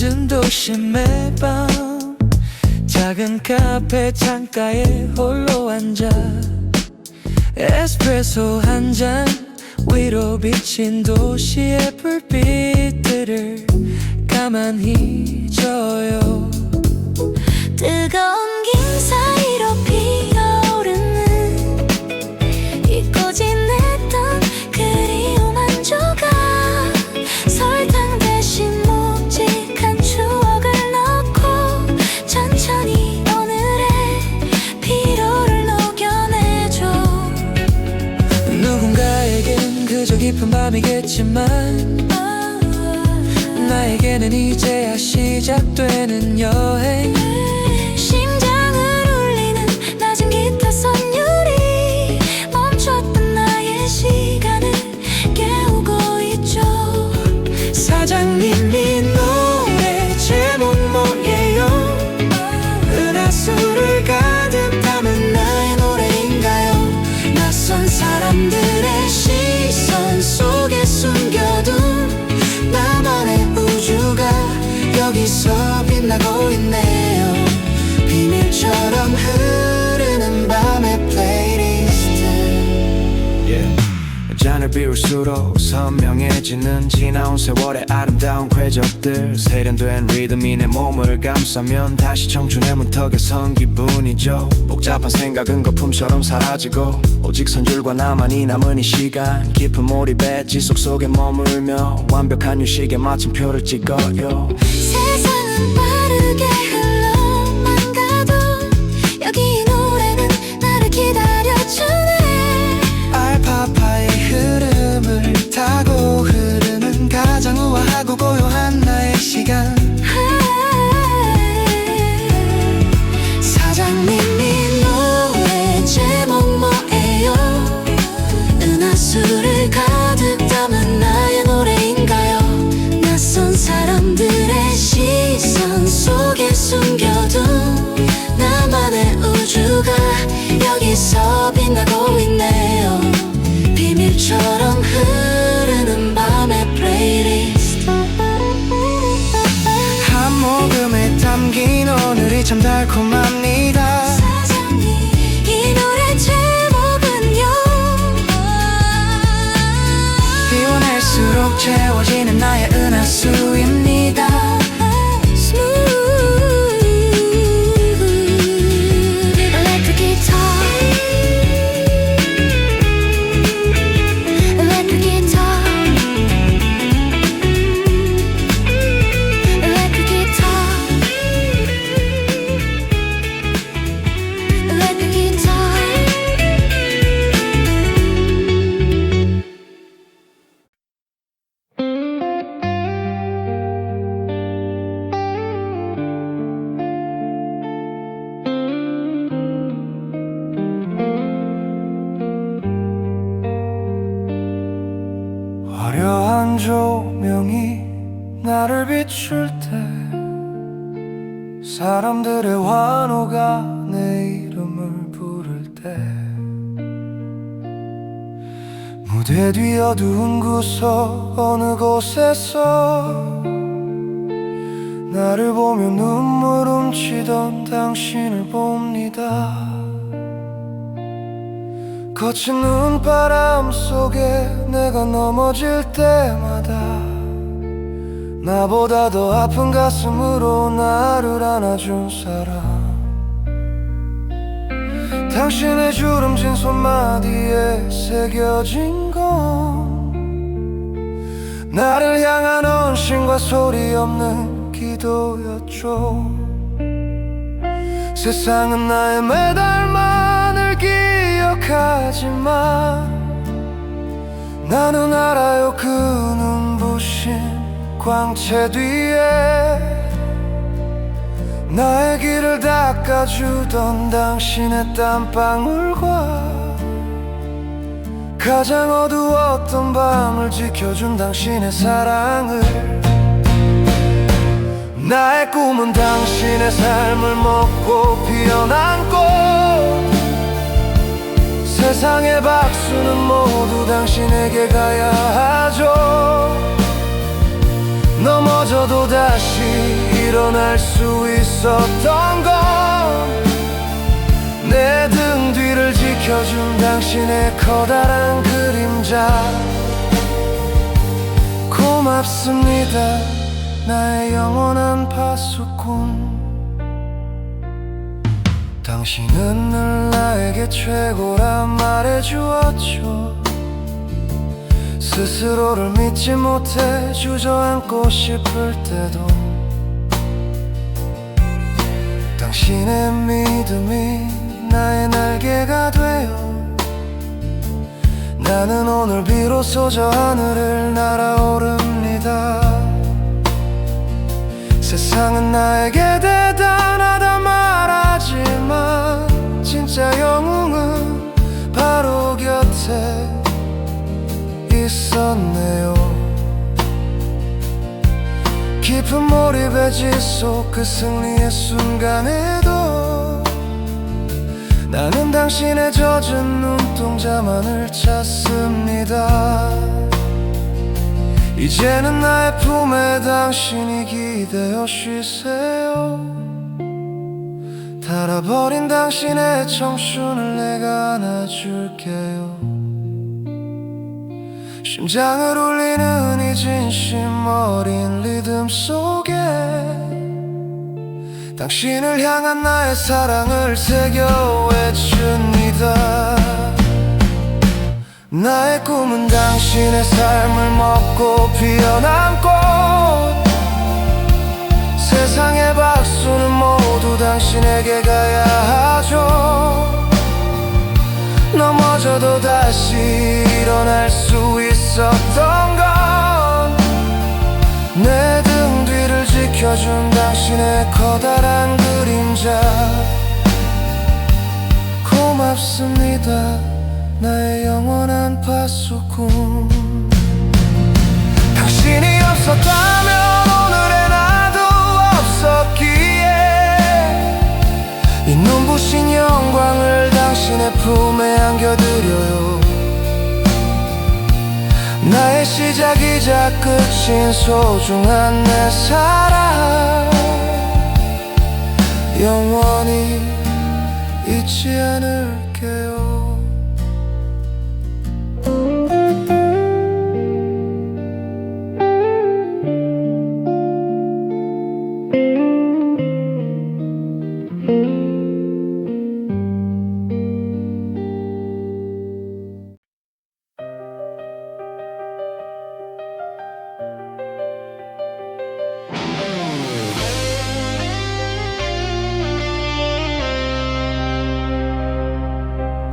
앉은 도시 매밤 작은 카페 창가에 홀로 앉아 에스프레소 한 잔 위로 비친 도시의 불빛들을 가만히 져요. 뜨거운 김 사이로 피어오르는 잊고 지냈던 그리움 한 조각 설탕 대신 묵직한 추억을 넣고 천천히 오늘의 피로를 녹여내줘. 누군가에겐 그저 깊은 밤이겠지만 나에게는 이제야 시작되는 여행. 심장을 울리는 낮은 기타 선율이 멈췄던 나의 시간을 깨우고 있죠. 사장님이 노래 제목 뭐예요? 은하수를 가득 담은 나의 노래인가요? 낯선 사람들의 시선 속에 숨겨둔 나만의 우주가 여기서 빛나고 있네요. 비밀처럼 흐르는 밤의 플레이리스트. 잔을 비울수록 선명해지는 지나온 세월의 아름다운 궤적들. 세련된 리듬이 내 몸을 감싸면 다시 청춘의 문턱에 선 기분이죠. 복잡한 생각은 거품처럼 사라지고 오직 선율과 나만이 남은 이 시간. 깊은 몰입에 지속 속에 머물며 완벽한 휴식에 마침표를 찍어요. 세상은 빠르게 흘러만 가도 여기 이 노래는 나를 기다려주네. 알파파의 흐름을 타고 흐르는 가장 우아하고 고요한 나의 시간. 사장님이 노래 제목 뭐예요? 은하수를 가득 담은 나의 노래인가요? 낯선 사람들의 시선 속에 숨겨둔 나만의 우주가 여기서 빛나고 있네요. 비밀처럼 흐르는 밤의 플레이리스트. 한 모금에 담긴 오늘이 참 달콤합니다. 사장님 이 노래 제목은요? 피곤할수록 채워지는 나의 은하수입니다. Electric guitar, electric guitar, electric guitar, electric guitar. 화려한 조명이 나를 비출 때 사람들의 환호가 내 이름을 부를 때 무대 뒤 어두운 구석 어느 곳에서 나를 보며 눈물 훔치던 당신을 봅니다. 거친 눈바람 속에 내가 넘어질 때마다 나보다 더 아픈 가슴으로 나를 안아준 사람. 당신의 주름진 손마디에 새겨진 건 나를 향한 헌신과 소리 없는 기도였죠. 세상은 나의 매달만을 기억하지만 나는 알아요 그 눈부신 광채 뒤에 나의 길을 닦아주던 당신의 땀방울과 가장 어두웠던 밤을 지켜준 당신의 사랑을. 나의 꿈은 당신의 삶을 먹고 피어난 꽃. 세상의 박수는 모두 당신에게 가야 하죠. 넘어져도 다시 일어날 수 있었던 건 내 등 뒤를 지켜준 당신의 커다란 그림자. 고맙습니다 나의 영원한 파수꾼. 당신은 늘 나에게 최고라 말해주었죠. 스스로를 믿지 못해 주저앉고 싶을 때도 당신의 믿음이 나의 날개가 되어 나는 오늘 비로소 저 하늘을 날아오릅니다. 세상은 나에게 대단하다 말하지만 진짜 영웅은 바로 곁에 있었네요. 깊은 몰입의 지속 그 승리의 순간에도 나는 당신의 젖은 눈동자만을 찾습니다. 이제는 나의 품에 당신이 기대어 쉬세요. 닳아버린 당신의 청춘을 내가 안아줄게요. 심장을 울리는 이 진심 어린 리듬 속에 당신을 향한 나의 사랑을 새겨 외칩니다. 나의 꿈은 당신의 삶을 먹고 피어난 꽃. 세상의 박수는 모두 당신에게 가야 하죠. 넘어져도 다시 일어날 수 있었던 건 내 등 뒤를 지켜준 당신의 커다란 그림자. 고맙습니다 나의 영원한 파수꾼. 당신이 없었다면 오늘의 나도 없었기에 이 눈부신 영광을 당신의 품에 안겨드려요. 나의 시작이자 끝인 소중한 내 사랑 영원히 잊지 않을게요.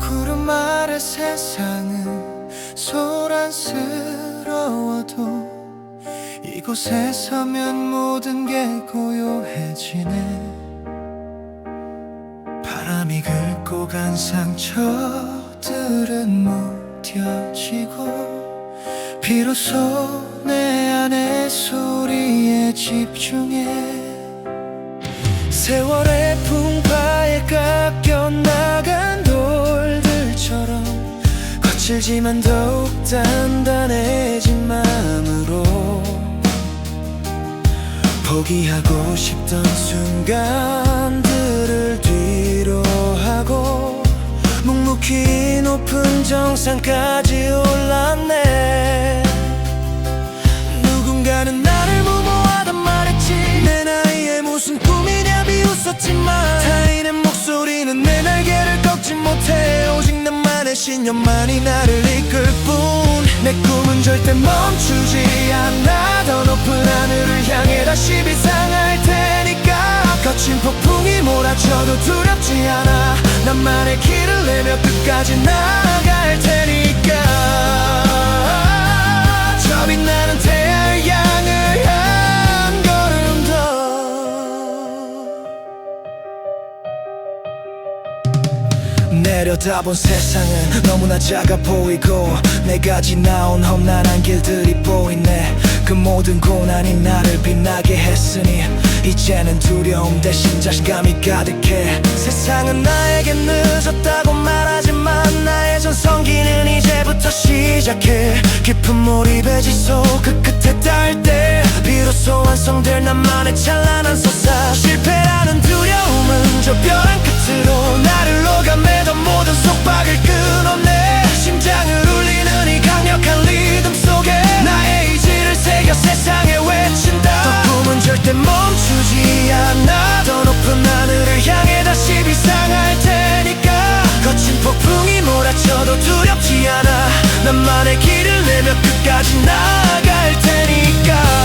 구름 아래 세상은 소란스러워도 이곳에 서면 모든 게 고요해지네. 바람이 긁고 간 상처들은 무뎌지고 비로소 내 안의 소리에 집중해. 세월의 풍파에 깎여 나간 돌들처럼 거칠지만 더욱 단단해진 마음으로 포기하고 싶던 순간들을 뒤로 하고 묵묵히 높은 정상까지 올랐네. 누군가는 나를 무모하단 말했지. 내 나이에 무슨 꿈이냐 비웃었지만 타인의 목소리는 내 날개를 꺾지 못해. 오직 나만의 신념만이 나를 이끌 뿐. 내 꿈은 절대 멈추지 않아. 더 높은 하늘을 향해 다시 비상할 테니까. 거친 폭풍이 몰아쳐도 두렵지 않아. 나만의 길을 내며 끝까지 나아갈 테니까. 저 빛나는 태양을 한 걸음 더. 내려다본 세상은 너무나 작아 보이고 내가 지나온 험난한 길들이 보이네. 그 모든 고난이 나를 빛나게 했으니 이제는 두려움 대신 자신감이 가득해. 세상은 나에게 늦었다고 말하지만 나의 전성기는 이제부터 시작해. 깊은 몰입의 지속 그 끝에 닿을 때 비로소 비로소 완성될 나만의 찬란한 서사. 실패라는 두려움은 저 벼랑 끝으로 나를 녹아매던 모든 속박을 끊어내. 심장을 울리는 이 강력한 리듬 속에 나의 의지를 새겨 세상에 외친다. 또 꿈은 절대 멈추지 않아. 더 높은 하늘을 향해 다시 비상할 테니까. 거친 폭풍이 몰아쳐도 두렵지 않아. 나만의 길을 내며 끝까지 나아갈 테니까.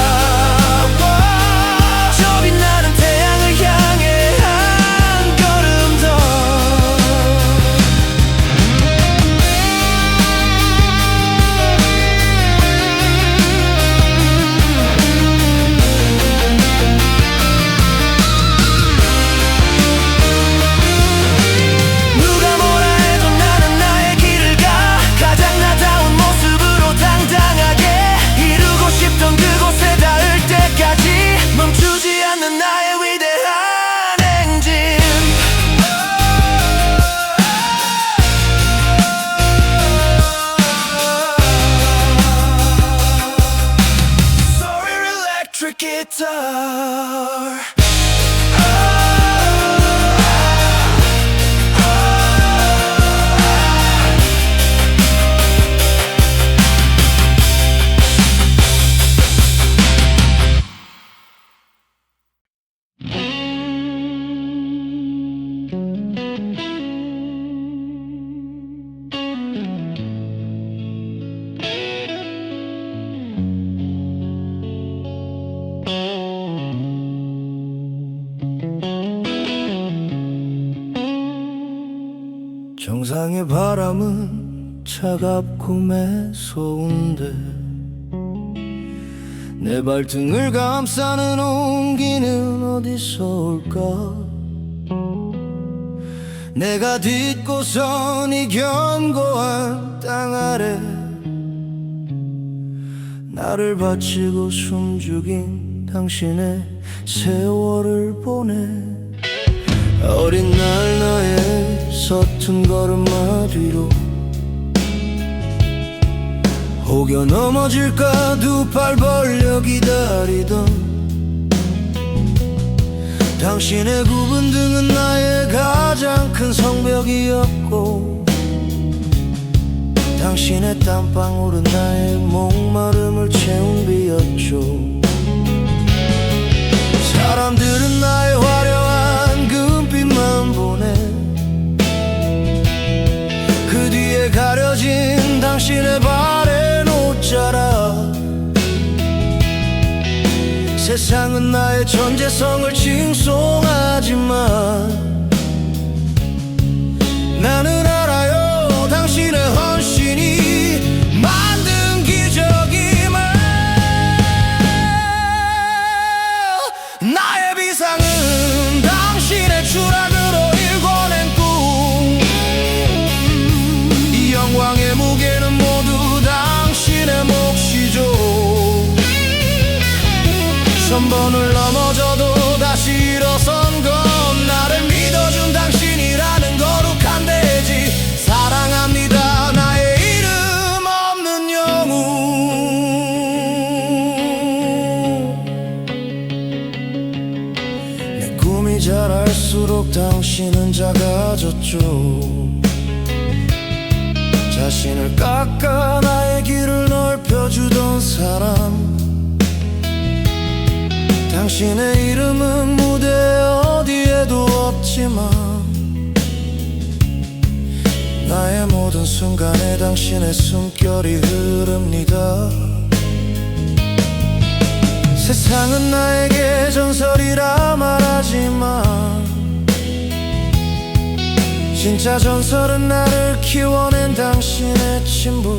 저 빛나는 태양을 향해 한 걸음 더. 누가 뭐라 해도 나는 나의 길을 가. 가장 나다운 모습으로 당당하게 이루고 싶던 그곳에 닿을 때까지 멈추지 않는 나의 위대한 행진. Sorry, electric guitar. 정상의 바람은 차갑고 매서운데 내 발등을 감싸는 온기는 어디서 올까. 내가 딛고선 이 견고한 땅 아래 나를 바치고 숨죽인 당신의 세월을 보내. 어린 날 나의 서툰 걸음마 뒤로 혹여 넘어질까 두 팔 벌려 기다리던 당신의 굽은 등은 나의 가장 큰 성벽이었고 당신의 땀방울은 나의 목마름을 채운 비였죠. 사람들은 나의 화려한 금빛만 보네. 그 뒤에 가려진 당신의 발에 놓자라. 세상은 나의 존재성을 칭송하지만 나는 알아요 당신의 헌신이 만든 기적임을. 나의 비상은 당신의 추락으로 일궈낸 꿈. 이 영광의 무게는 모두 당신의 몫이죠. 1000번을 넘어져도 다시 일어선 건 나를 믿어준 당신이라는 거룩한 대지. 사랑합니다 나의 이름 없는 영웅. 내 꿈이 자랄수록 당신은 작아졌죠. 자신을 깎아 나의 길을 넓혀주던 사람. 당신의 이름은 무대 어디에도 없지만 나의 모든 순간에 당신의 숨결이 흐릅니다. 세상은 나에게 전설이라 말하지만 진짜 전설은 나를 키워낸 당신의 친부.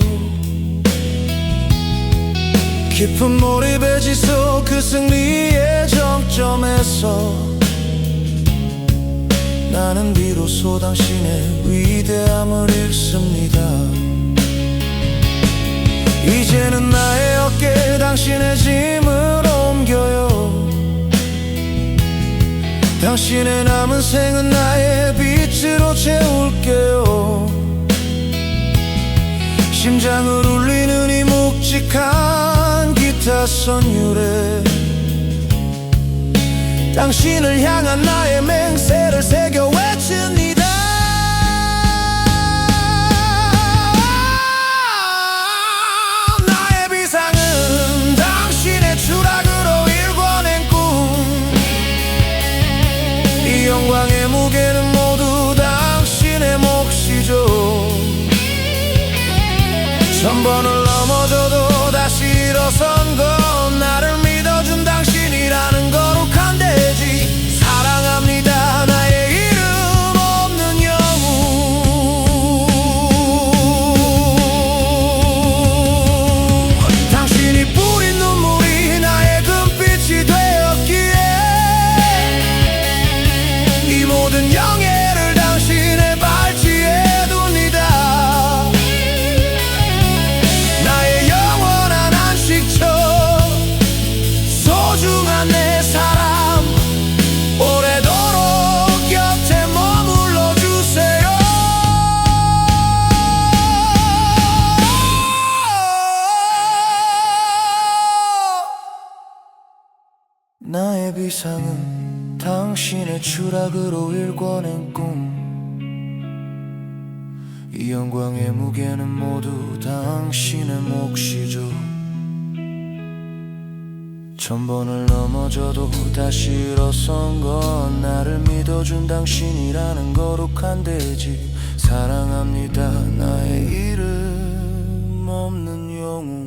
깊은 몰입에 지속 그 승리의 정점에서 나는 비로소 당신의 위대함을 읽습니다. 이제는 나의 어깨에 당신의 짐을 옮겨요. 당신의 남은 생은 나의 빛으로 채울게요. 심장을 울리는 이 묵직한 기타 선율에 당신을 향한 나의 맹세를 새겨 외칩니다. 나의 비상은 당신의 추락으로 일궈낸 꿈, 이 영광의 무게는 모두 당신의 몫이죠. 천번을 넘어져도 다시 일어선 건 나를 믿어준 당신이라는 거룩한 대지. 사랑합니다 나의 이름 없는 영웅. 당신이 뿌린 눈물이 나의 금빛이 되었기에 이 모든 영예를 당신의 발치에 둡니다. 나의 영원한 안식처, 소중한 내 사람, 오래도록 곁에 머물러 주세요. 나의 비상은 당신의 추락으로 일궈낸 꿈, 이 영광의 무게는 모두 당신의 몫이죠. 천번을 넘어져도 다시 일어선 건 나를 믿어준 당신이라는 거룩한 대지. 사랑합니다 나의 이름 없는 영웅.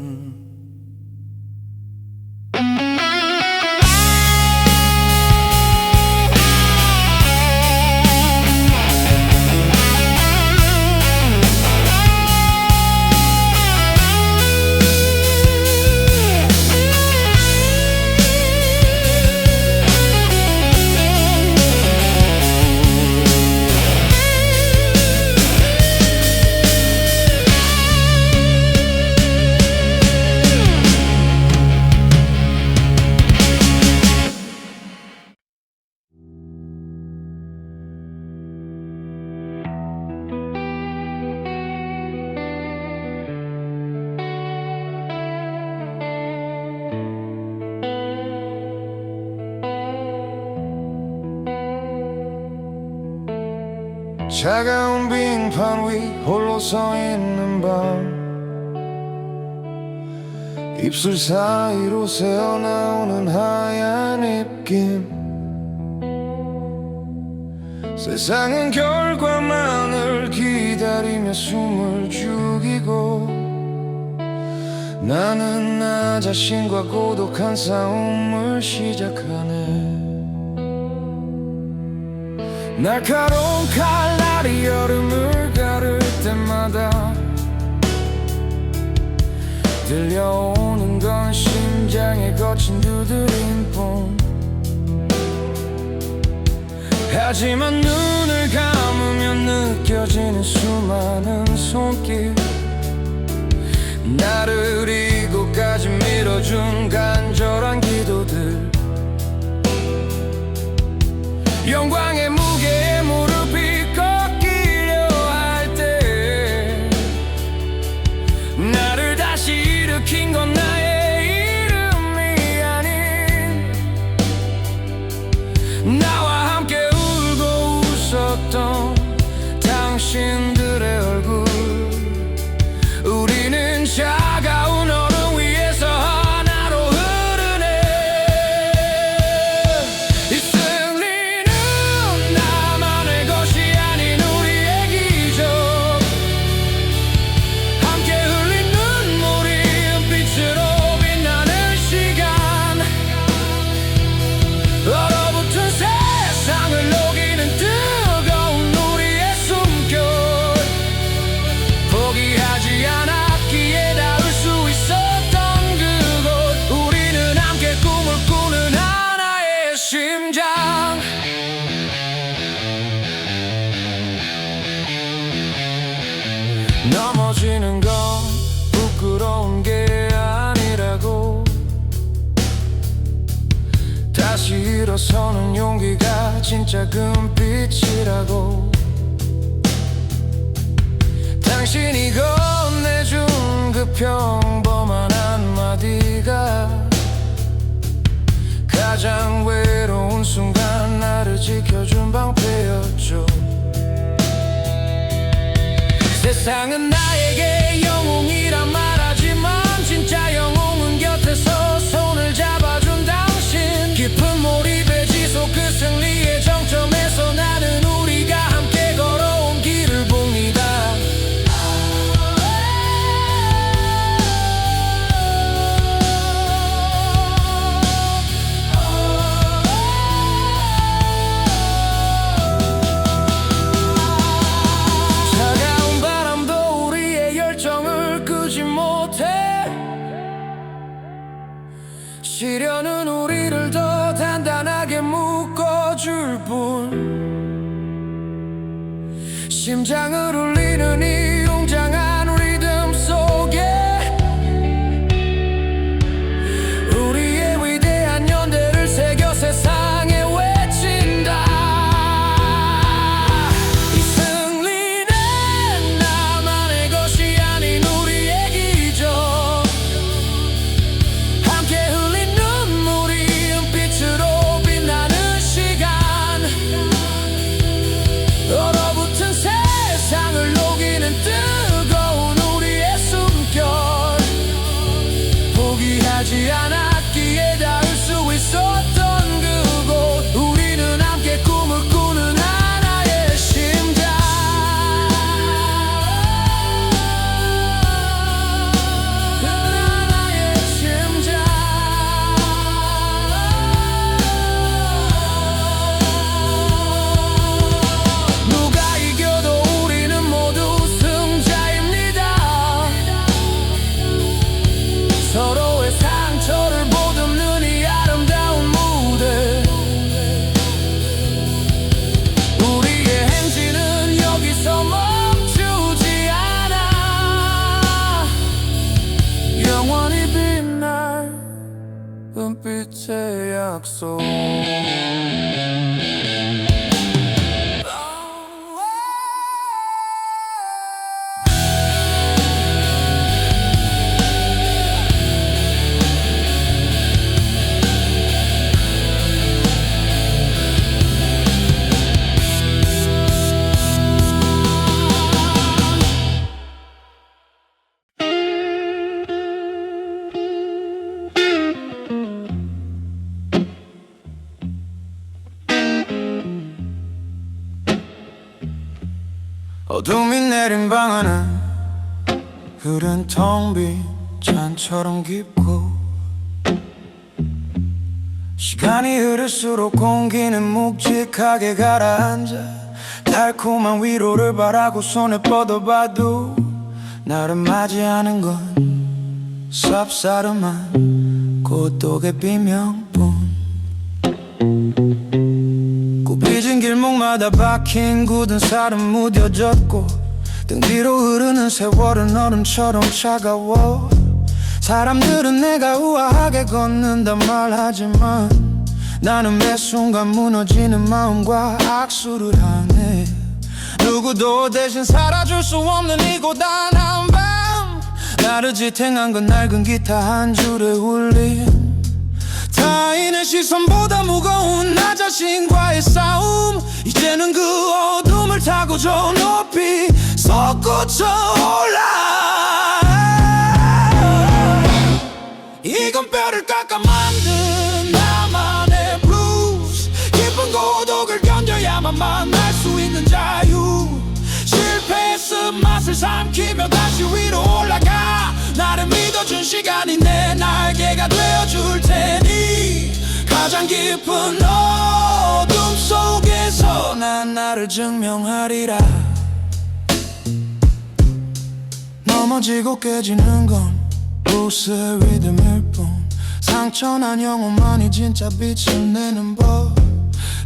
차가운 빙판 위 홀로 서 있는 밤, 입술 사이로 새어나오는 하얀 입김. 세상은 결과만을 기다리며 숨을 죽이고, 나는 나 자신과 고독한 싸움을 시작하네. 날카로운 칼날이 여름을 가를 때마다 들려오는 건 심장의 거친 두드림뿐. 하지만 눈을 감으면 느껴지는 수많은 손길, 나를 이곳까지 밀어준 간절한 기도들. 영광의 무게에 무릎이 꺾이려 할 때 나를 다시 일으킨 건 나의 이름이 아닌, 나와 함께 울고 웃었던 당신들의 얼굴. 우리는 차가운 얼음 위에서 하나로 흐르네. 이 승리는 나만의 것이 아닌 우리의 기적. 함께 흘린 눈물이 빛으로 빛나는 시간. 얼어붙은 세상을 녹이는 뜨거운 우리의 숨결. 포기하지 않았기에 닿을 수 있었던 그곳. 우리는 함께 꿈을 꾸는 하나의 심장. 넘어지는 건 부끄러운 게 아니라고, 다시 일어서는 용기가 진짜 금빛이라고. 당신이 건네준 그 평범한 한마디가 가장 외로운 순간 나를 지켜준 방패였죠. 세상은 나에게 영웅이란 말하지만 진짜 영웅은 곁에서 손을 잡아준 당신. 깊은 몰입에 지속 그 승리의 정점에서 나는 우리가 함께 걸어온 길을 봅니다. 차가운 바람도 우리의 열정을 끄지 못해. 시련은 우리를 더 단단하게 묶어줄 뿐. 심장을 울리는 이 웅장한 리듬 속에 우리의 위대한 연대를 새겨 세상에 외친다. 이 승리는 나만의 것이 아닌 우리의 기적. 함께 흘린 눈물이 은빛으로 빛나는 시간. 얼어붙은 세상을 녹이는 뜨거운 우리의 숨결. 포기하지 않았기에 닿을 수 있었던 그곳. 우리는 함께 꿈을 꾸는 하나의 심장. 하나의 심장. 누가 이겨도 우리는 모두 승자입니다. 서로의 상처를 보듬는 이 아름다운 무대. 우리의 행진은 여기서 멈추지 않아. 영원히 빛날 은빛의 약속. 어둠이 내린 방 안은 흐른 텅 빈 잔처럼 깊고 시간이 흐를수록 공기는 묵직하게 가라앉아. 달콤한 위로를 바라고 손을 뻗어봐도 나를 맞이하는 건 쌉싸름한 고독의 비명뿐. 굽이진 길목마다 박힌 굳은 살은 무뎌졌고 등 뒤로 흐르는 세월은 얼음처럼 차가워. 사람들은 내가 우아하게 걷는다 말하지만 나는 매 순간 무너지는 마음과 악수를 하네. 누구도 대신 살아줄 수 없는 이 고단한 밤. 나를 지탱한 건 낡은 기타 한 줄의 울림. 타인의 시선보다 무거운 나 자신과의 싸움. 이제는 그 어둠을 타고 저 높이 솟구쳐 올라. 이건 뼈를 깎아 만든 나만의 블루스. 깊은 고독을 견뎌야만 만날 수 있는 자유. 실패의 쓴맛을 삼키며 다시 위로 올라가. 나를 믿어준 시간이 내 날개가 되어줄 테니 가장 깊은 어둠 속에서 난 나를 증명하리라. 넘어지고 깨지는 건 블루스의 리듬일 뿐. 상처난 영혼만이 진짜 빛을 내는 법.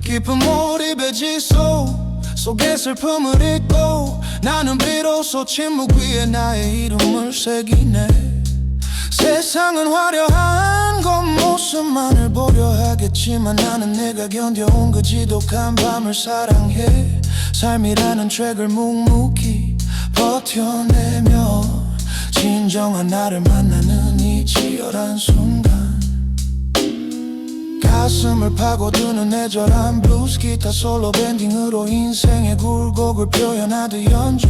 깊은 몰입의 지속 속에 슬픔을 잊고 나는 비로소 침묵 위에 나의 이름을 새기네. 세상은 화려한 겉모습만을 보려 하겠지만 나는 내가 견뎌온 그 지독한 밤을 사랑해. 삶이라는 트랙을 묵묵히 버텨내며 진정한 나를 만나는 이 치열한 순간. 가슴을 파고드는 애절한 블루스 기타 솔로 밴딩으로 인생의 굴곡을 표현하듯 연주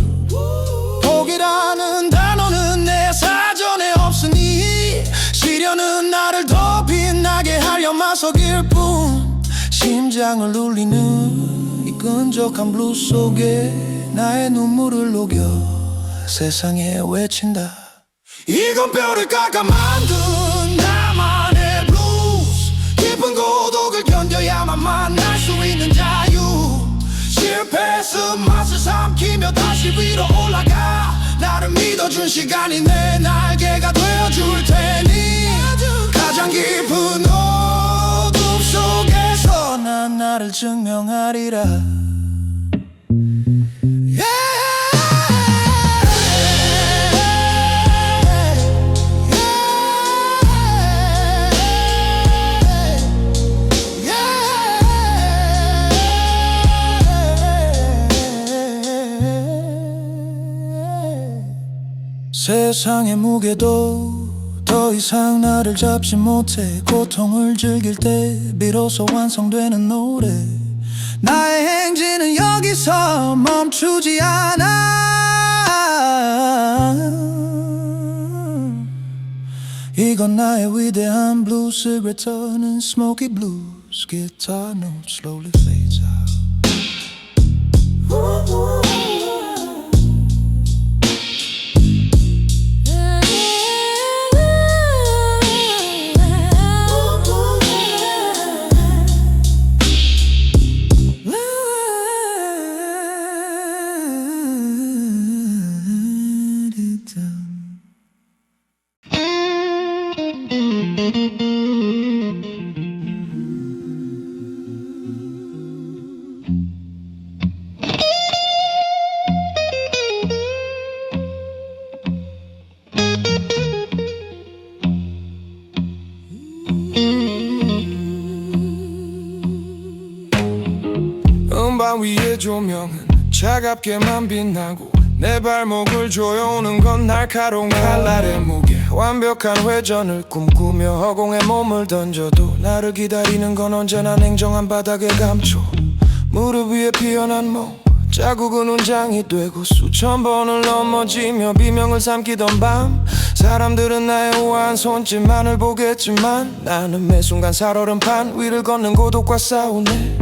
포기라는 단어는 내 사전에 없으니 시련은 나를 더 빛나게 하려 마석일 뿐 심장을 울리는 이 끈적한 블루스 속에 나의 눈물을 녹여 세상에 외친다 이건 뼈를 깎아 만든 나만의 블루스 깊은 고독을 견뎌야만 만날 수 있는 자유 실패했음 맛을 삼키며 다시 위로 올라가 나를 믿어준 시간이 내 날개가 되어줄 테니 가장 깊은 어둠 속에서 난 나를 증명하리라 세상의 무게도 더 이상 나를 잡지 못해 고통을 즐길 때 비로소 완성되는 노래 나의 행진은 여기서 멈추지 않아 이건 나의 위대한 블루스 returning smoky blues guitar note slowly fades out 음반 위의 조명은 차갑게만 빛나고 내 발목을 조여오는 건 날카로운 칼날의 무게 완벽한 회전을 꿈꾸며 허공에 몸을 던져도 나를 기다리는 건 언제나 냉정한 바닥의 감초 무릎 위에 피어난 몸 자국은 운장이 되고 수천 번을 넘어지며 비명을 삼키던 밤 사람들은 나의 우아한 손짓만을 보겠지만 나는 매 순간 살얼음판 위를 걷는 고독과 싸우네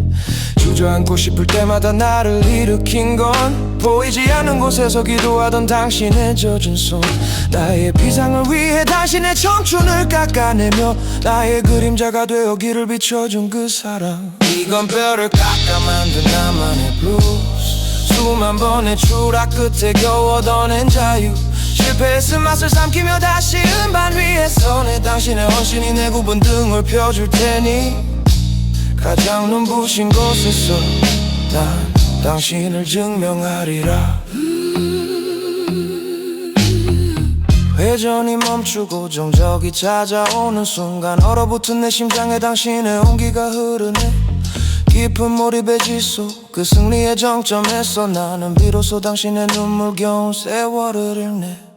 주저앉고 싶을 때마다 나를 일으킨 건 보이지 않는 곳에서 기도하던 당신의 젖은 손 나의 비상을 위해 당신의 청춘을 깎아내며 나의 그림자가 되어 길을 비춰준 그 사랑 이건 뼈를 깎아 만든 나만의 블루스 수만 번의 추락 끝에 겨우 얻어낸 자유 실패했음 맛을 삼키며 다시 음반 위에 서네 당신의 헌신이 내 굽은 등을 펴줄 테니 가장 눈부신 곳에서 난 당신을 증명하리라 회전이 멈추고 정적이 찾아오는 순간 얼어붙은 내 심장에 당신의 온기가 흐르네 깊은 몰입의 지속 그 승리의 정점에서 나는 비로소 당신의 눈물겨운 세월을 읽네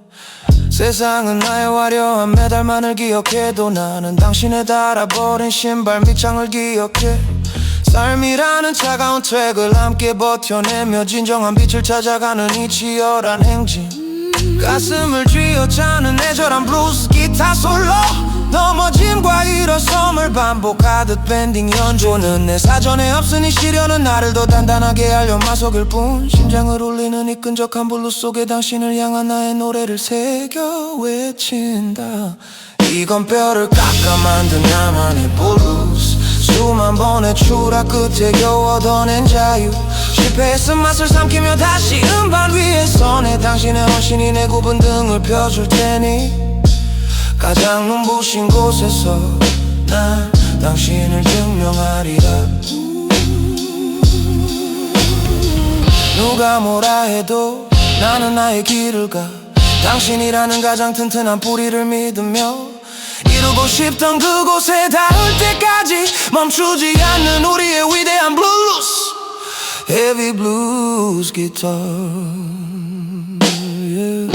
세상은 나의 화려한 메달만을 기억해도 나는 당신의 달아버린 신발 밑창을 기억해 삶이라는 차가운 트랙을 함께 버텨내며 진정한 빛을 찾아가는 이 치열한 행진 가슴을 쥐어짜는 애절한 블루스 기타 솔로 넘어짐과 일어섬을 반복하듯 밴딩 연주는 내 사전에 없으니 시련은 나를 더 단단하게 하려 마속일 뿐 심장을 울리는 이 끈적한 블루스 속에 당신을 향한 나의 노래를 새겨 외친다 이건 뼈를 깎아 만든 나만의 블루스 수만 번의 추락 끝에 겨우 얻어낸 자유 실패했음 맛을 삼키며 다시 음반 위에 서네 당신의 헌신이 내 굽은 등을 펴줄 테니 가장 눈부신 곳에서 난 당신을 증명하리라 누가 뭐라 해도 나는 나의 길을 가 당신이라는 가장 튼튼한 뿌리를 믿으며 이루고 싶던 그곳에 닿을 때까지 멈추지 않는 우리의 위대한 블루스 Heavy blues guitar yeah.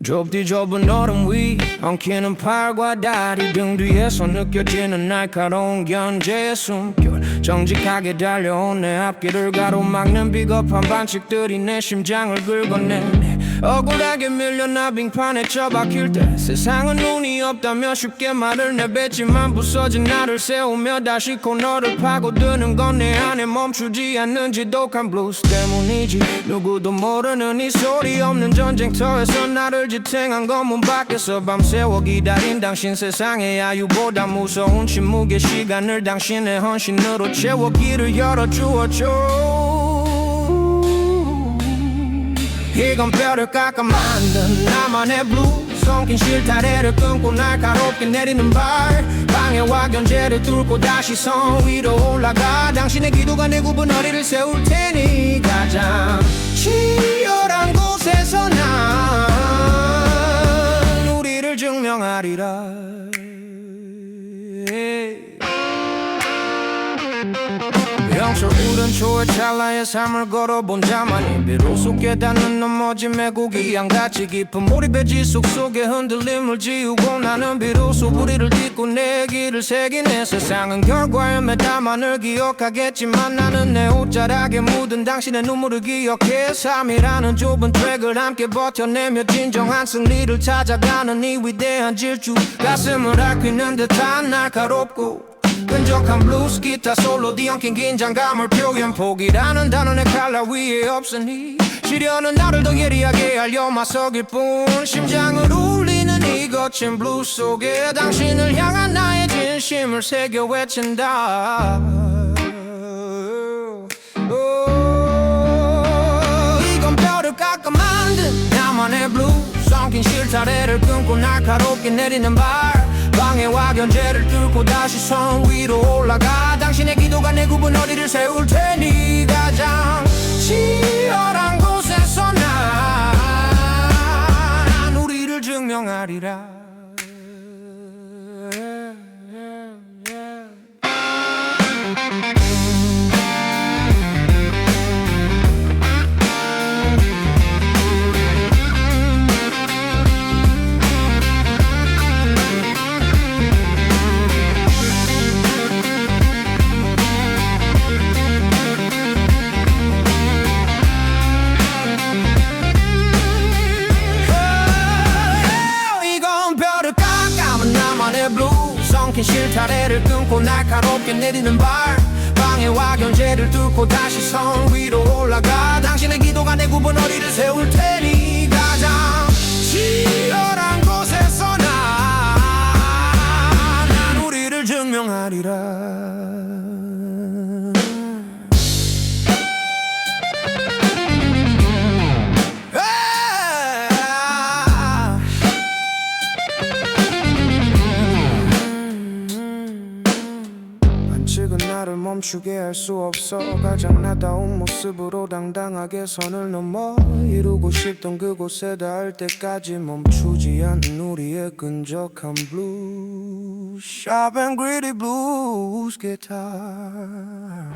좁디 좁은 얼음 위 엉키는 팔과 다리 등 뒤에서 느껴지는 날카로운 견제의 숨결 정직하게 달려온 내 앞길을 가로막는 비겁한 반칙들이 내 심장을 긁어내네 억울하게 밀려나 빙판에 처박힐 때 세상은 운이 없다며 쉽게 말을 내뱉지만 부서진 나를 세우며 다시 코너를 파고드는 건 내 안에 멈추지 않는 지독한 블루스 때문이지 누구도 모르는 이 소리 없는 전쟁터에서 나를 지탱한 건 문 밖에서 밤새워 기다린 당신 세상의 아유보다 무서운 침묵의 시간을 당신의 헌신으로 채워 길을 열어주었죠 이건 뼈를 깎아 만든 나만의 블루 엉킨 실타래를 끊고 날카롭게 내리는 발 방해와 견제를 뚫고 다시 성 위로 올라가 당신의 기도가 내 굽은 허리를 세울 테니 가장 치열한 곳에서 난 우리를 증명하리라 명철 우른 초의 찰나의 삶을 걸어본 자만이 비로소 깨닫는 넘어짐의 고귀양같이 깊은 몰입의 지속 속에 흔들림을 지우고 나는 비로소 우리를 딛고 내 길을 새긴 내 세상은 결과에 매다만을 기억하겠지만 나는 내 옷자락에 묻은 당신의 눈물을 기억해 3이라는 좁은 트랙을 함께 버텨내며 진정한 승리를 찾아가는 이 위대한 질주 가슴을 앓히는 듯한 날카롭고 끈적한 블루스 기타 솔로 뒤엉킨 긴장감을 표현 포기라는 단어의 칼라 위에 없으니 시련은 나를 더 예리하게 알려 맞서길 뿐 심장을 울리는 이 거친 블루스 속에 당신을 향한 나의 진심을 새겨 외친다 이건 뼈를 깎아 만든 나만의 블루스 엉킨 실타래를 끊고 날카롭게 내리는 발 방해와 견제를 뚫고 다시 성 위로 올라가 당신의 기도가 내 굽은 허리를 세울 테니 가장 치열한 곳에서 난 우리를 증명하리라 엉킨 실타래를 끊고 날카롭게 내리는 발 방해와 견제를 뚫고 다시 성 위로 올라가 당신의 기도가 내 굽은 허리를 세울 테니 가장 치열한 곳에서 난 우리를 증명하리라 나를 멈추게 할 수 없어 가장 나다운 모습으로 당당하게 선을 넘어 이루고 싶던 그곳에 닿을 때까지 멈추지 않는 우리의 끈적한 블루스 Sharp and gritty blues guitar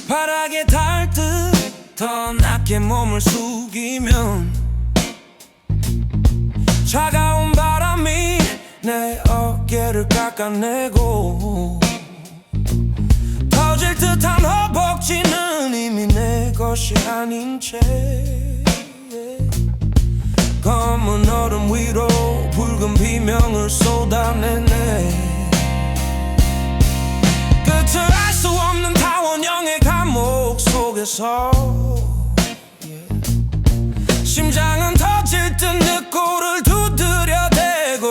바닥에 닿을 듯 더 낮게 몸을 숙이면 차가운 바람이 내 어깨를 깎아내고 터질 듯한 허벅지는 이미 내 것이 아닌 채 검은 얼음 위로 붉은 비명을 쏟아내네 끝을 알 수 없는 타원형 속에서 심장은 터질 듯 늑골을 두드려대고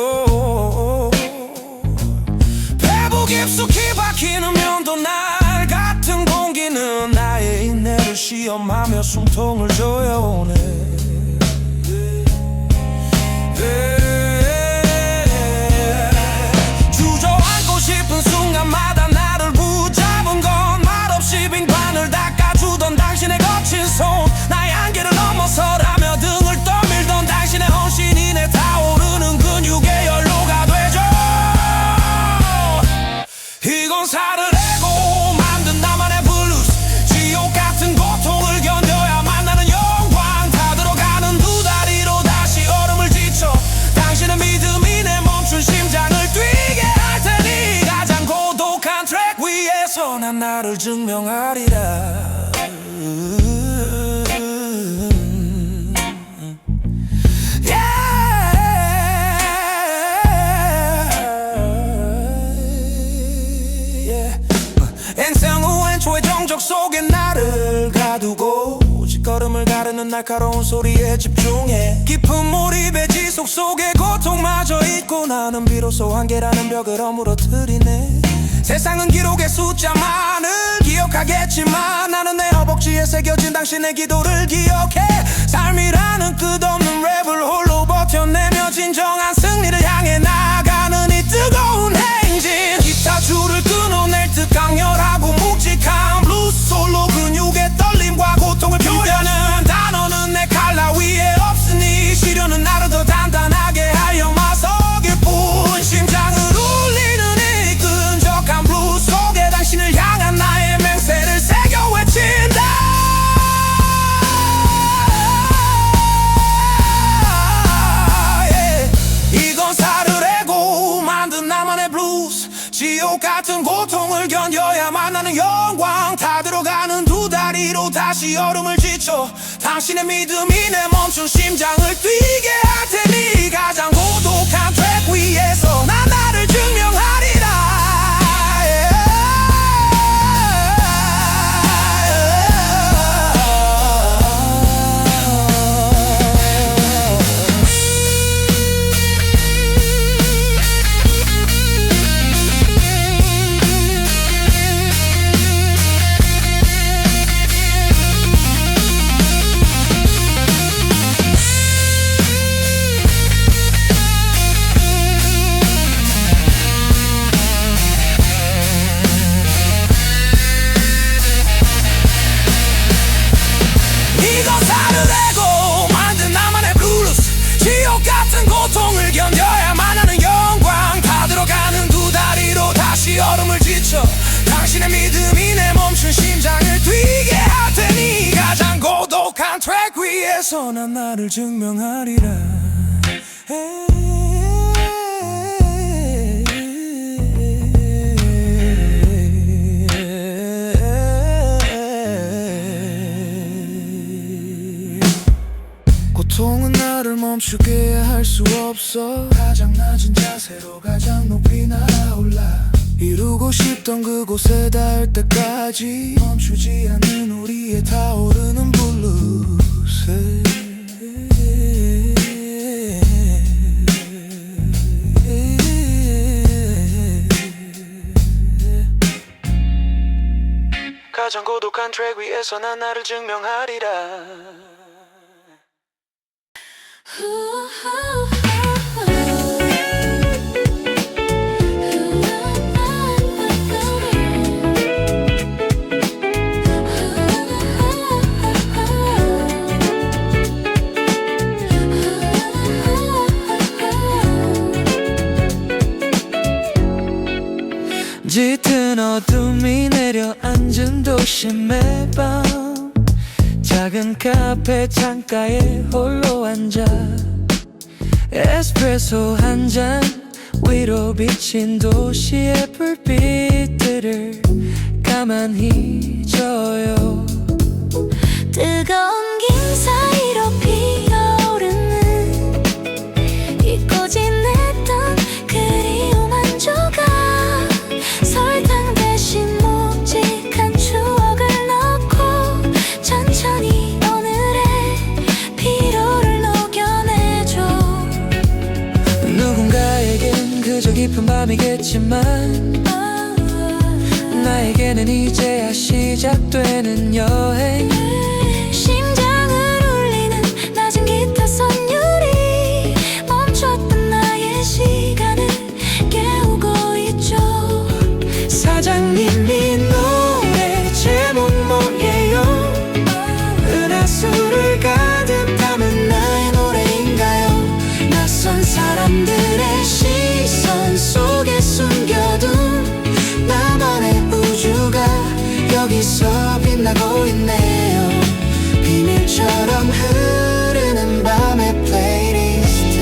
배부 깊숙이 박히는 면도 날 같은 공기는 나의 인내를 시험하며 숨통을 조여오네. 주저앉고 싶은 순간마다 나를 붙잡은 건 말없이 빙판을 닦아주던 당신의 거친 손, 나의 한계를 넘어서라며 등을 떠밀던 당신의 헌신이 내 타오르는 근육의 연료가 되죠. 이건 살을 내고 만든 나만의 블루스, 지옥 같은 고통을 견뎌야만 나는 영광. 다 들어가는 두 다리로 다시 얼음을 지쳐 당신의 믿음이 내 멈춘 심장을 뛰게 할 테니 가장 고독한 트랙 위에서 난 나를 증명하리라. 인생 후 엔초의 정적 속에 나를 가두고 뒷걸음을 가르는 날카로운 소리에 집중해 깊은 몰입의 지속 속에 고통마저 잊고 나는 비로소 한계라는 벽을 허물어뜨리네. 세상은 기록의 숫자만을 기억하겠지만 나는 내 허벅지에 새겨진 당신의 기도를 기억해. 삶이라는 끝없는 랩을 홀로 버텨내며 진정한 승리를 향해 나아가는 이 뜨거운 행진. 기타 줄을 끊어낼 듯 강렬하고 묵직한 블루스 솔로 근육의 떨림과 고통을 표현하는 단어는 내 칼라 위에 없으니 시련은 나를 더 단단하게 하여 맞서길 뿐. 심장을 울리는 이 끈적한 블루스 속에 당신을 향한 나의 맹세를 새겨 외친다. 이건 살을 내고 만든 나만의 블루스, 지옥 같은 고통을 견뎌야만 나는 영광. 다 들어가는 두 다리로 다시 얼음을 지쳐 당신의 믿음이 내 멈춘 심장을 뛰게 할 테니 가장 고독한 트랙 위에서 난 나를 증명하리라. 이건 살을 내고 만든 나만의 블루스, 지옥 같은 고통을 견뎌야만 하는 영광. 다 들어가는 두 다리로 다시 얼음을 지쳐 당신의 믿음이 내 멈춘 심장을 뛰게 할 테니 가장 고독한 트랙 위에서 난 나를 증명하리라. 고통은 나를 멈추게 할 수 없어. 가장 낮은 자세로 가장 높이 날아올라 이루고 싶던 그곳에 닿을 때까지 멈추지 않는 우리의 타오르는 블루스. 가장 고독한 트랙 위에서 난 나를 증명하리라. 짙은 어둠이 내려앉은 도심의 밤, 작은 카페 창가에 홀로 앉아 에스프레소 한 잔 위로 비친 도시의 불빛들을 가만히 져요. 뜨거운 김 사이로 피어오르는 잊고 지냈던 그리움 한 조각, 설탕 대신 묵직한 추억을 넣고 노래는 이제야 시작되는 여행. 심장을 울리는 낮은 기타 선율이 멈췄던 나의 시간을 깨우고 있죠. 사장님이 노래 제목 뭐예요? 은하수를 가득 담은 나의 노래인가요? 낯선 사람들의 시선 속에 숨겨둔 나만의 우주가 여기서 빛나고 있네요. 비밀처럼 흐르는 밤의 플레이리스트.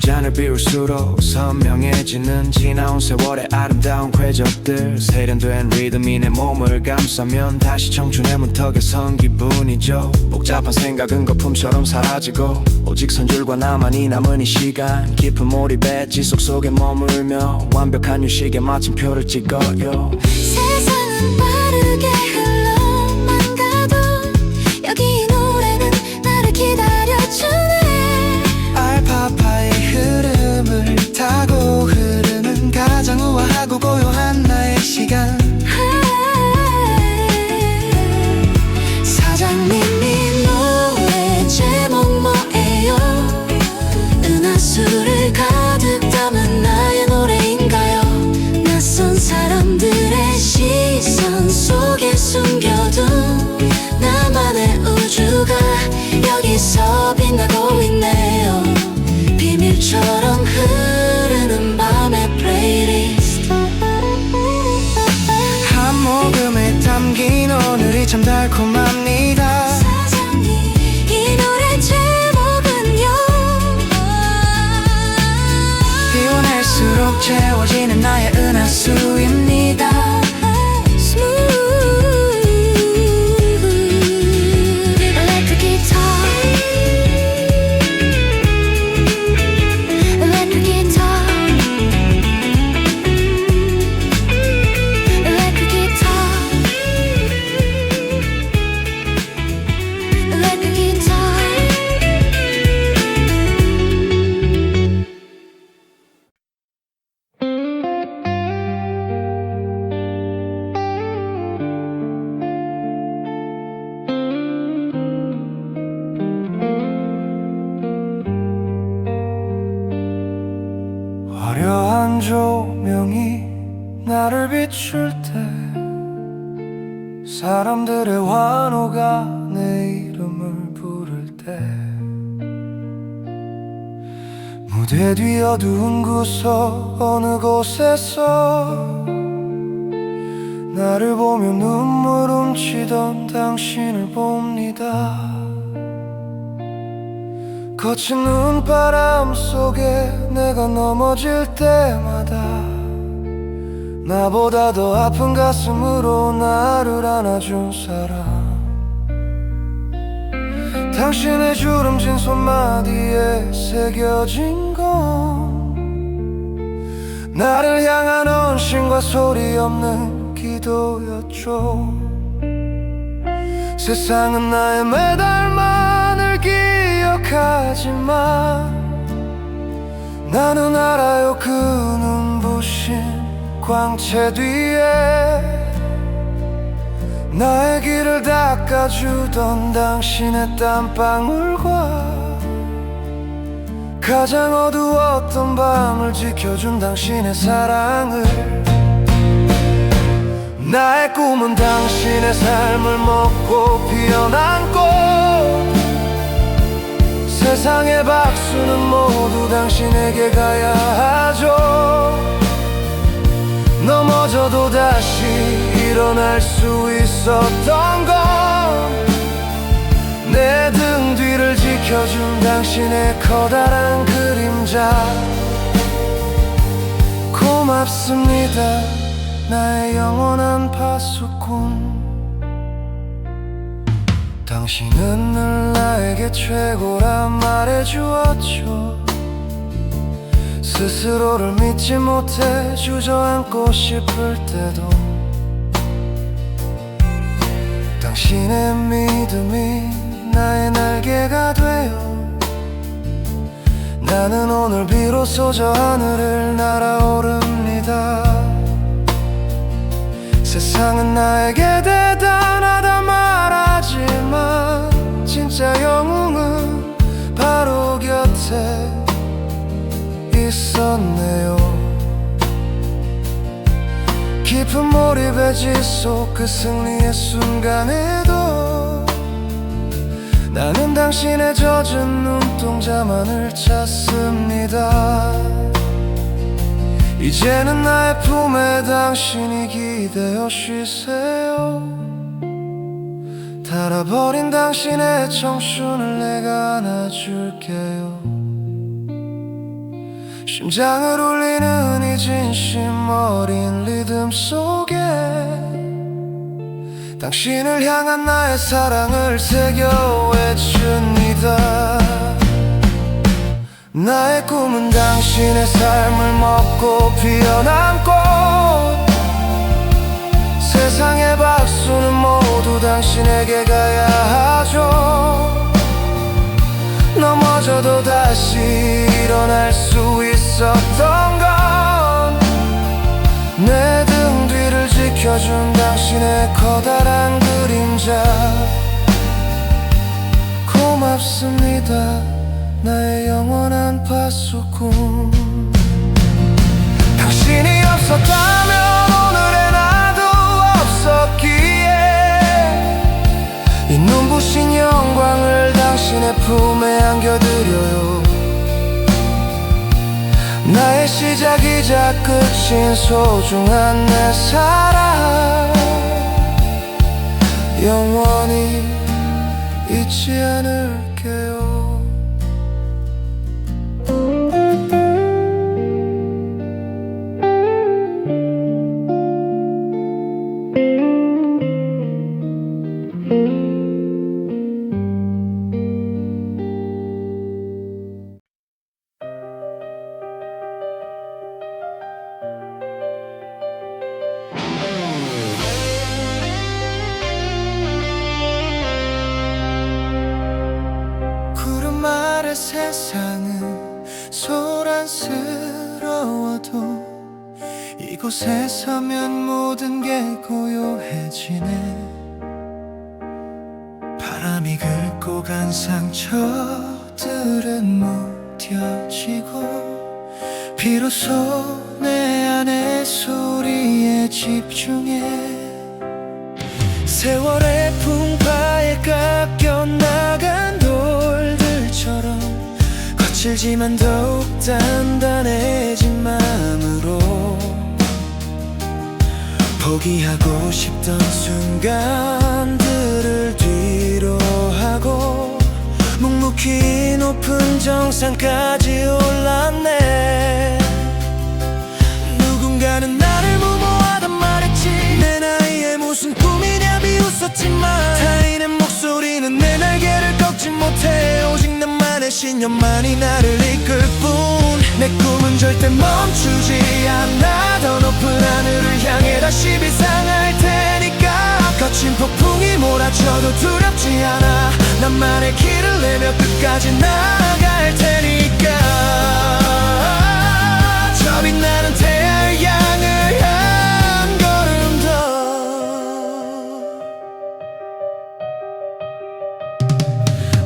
잔을 비울수록 선명해지는 지나온 세월의 아름다운 궤적들. 세련된 리듬이 내 몸을 감싸면 다시 청춘의 문턱에 선 기분이죠. 복잡한 생각은 거품처럼 사라지고 오직 선율과 나만이 남은 이 시간. 깊은 몰입에 지속 속에 머물며 완벽한 휴식에 마침표를 찍어요. 세상은 빠르게 흘러만 가도 여기 이 노래는 나를 기다려주네. 알파파의 흐름을 타고 흐르는 가장 우아하고 고요한 나의 시간. 사장님이 노래 제목 뭐예요? 은하수를 가득 담은 나의 노래인가요? 낯선 사람들의 시선 속에 숨겨둔 나만의 우주가 여기서 빛나고 있네요. 비밀처럼 흐르는 밤의 플레이리스트. 한 모금에 담긴 오늘이 참 달콤합니다. 사장님 이 노래 제목은요? 피곤할수록 채워지는 나의 은하수입니다. Electric guitar, electric guitar, electric guitar, electric guitar. 화려한 조명이 나를 비출 때 사람들의 환호가 내 이름을 부를 때 무대 뒤 어두운 구석 어느 곳에서 나를 보며 눈물 훔치던 당신을 봅니다. 거친 눈바람 속에 내가 넘어질 때마다 나보다 더 아픈 가슴으로 나를 안아준 사람. 당신의 주름진 손마디에 새겨진 건 나를 향한 헌신과 소리 없는 기도였죠. 세상은 나의 매달만을 기억하지만 나는 알아요 그 눈부신 광채 뒤에 나의 길을 닦아주던 당신의 땀방울과 가장 어두웠던 밤을 지켜준 당신의 사랑을. 나의 꿈은 당신의 삶을 먹고 피어난 꽃. 세상의 박수는 모두 당신에게 가야 하죠. 넘어져도 다시 일어날 수 있었던 건 내 등 뒤를 지켜준 당신의 커다란 그림자. 고맙습니다 나의 영원한 파수꾼. 당신은 늘 나에게 최고란 말해주었죠. 스스로를 믿지 못해 주저앉고 싶을 때도 당신의 믿음이 나의 날개가 되어 나는 오늘 비로소 저 하늘을 날아오릅니다. 세상은 나에게 대단하다 말하지만 진짜 영웅은 바로 곁에 있었네요. 깊은 몰입의 지속 그 승리의 순간에도 나는 당신의 젖은 눈동자만을 찾습니다. 이제는 나의 품에 당신이 기대어 쉬세요. 닳아버린 당신의 청춘을 내가 안아줄게요. 심장을 울리는 이 진심 어린 리듬 속에 당신을 향한 나의 사랑을 새겨 외칩니다. 나의 꿈은 당신의 삶을 먹고 피어난 꽃. 세상의 박수는 모두 당신에게 가야 하죠. 넘어져도 다시 일어날 수 있었던 건 내 등 뒤를 지켜준 당신의 커다란 그림자. 고맙습니다 나의 영원한 파수꾼. 당신이 없었다면 오늘의 나도 없었기에 이 눈부신 영광을 당신의 품에 안겨드려요. 나의 시작이자 끝인 소중한 내 사랑 영원히 잊지 않을게요. 구름 아래 세상은 소란스러워도 이곳에 서면 모든 게 고요해지네. 바람이 긁고 간 상처들은 무뎌지고 비로소 내 안의 소리에 집중해. 세월의 풍파에 깎여 나간 돌들처럼 거칠지만 더욱 단단해진 마음으로 포기하고 싶던 순간들을 뒤로 하고 묵묵히 높은 정상까지 올랐네. 누군가는 나를 무모하단 말했지. 내 나이에 무슨 꿈이냐 비웃었지만 타인의 목소리는 내 날개를 꺾지 못해. 오직 나만의 신념만이 나를 이끌 뿐. 내 꿈은 절대 멈추지 않아. 더 높은 하늘을 향해 다시 비상할 테니까. 거친 폭풍이 몰아쳐도 두렵지 않아. 나만의 길을 내며 끝까지 나아갈 테니까. 저 빛나는 태양을 향해 한 걸음 더.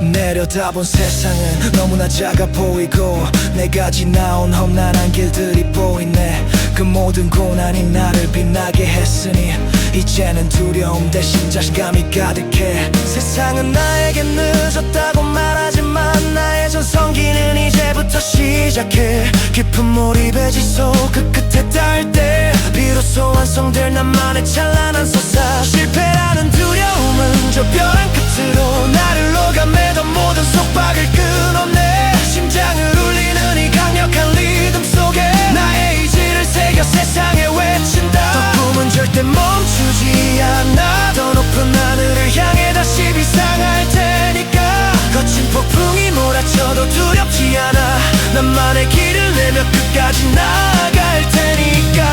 내려다본 세상은 너무나 작아 보이고 내가 지나온 험난한 길들이 보이네. 그 모든 고난이 나를 빛나게 했으니 이제는 두려움 대신 자신감이 가득해. 세상은 나에게 늦었다고 말하지만 나의 전성기는 이제부터 시작해. 깊은 몰입의 지속 그 끝에 닿을 때 비로소 완성될 나만의 찬란한 서사. 실패라는 두려움은 저 벼랑 끝으로 나를 녹아매던 모든 속박을 끊어내. 심장을 울리는 이 강력한 리듬 속에 나의 의지를 새겨 세상에 외친다. 더 꿈은 절대 멈추지 않아. 더 높은 하늘을 향해 다시 비상할 테니까. 거친 폭풍이 몰아쳐도 두렵지 않아. 나만의 길을 내며 끝까지 나아갈 테니까.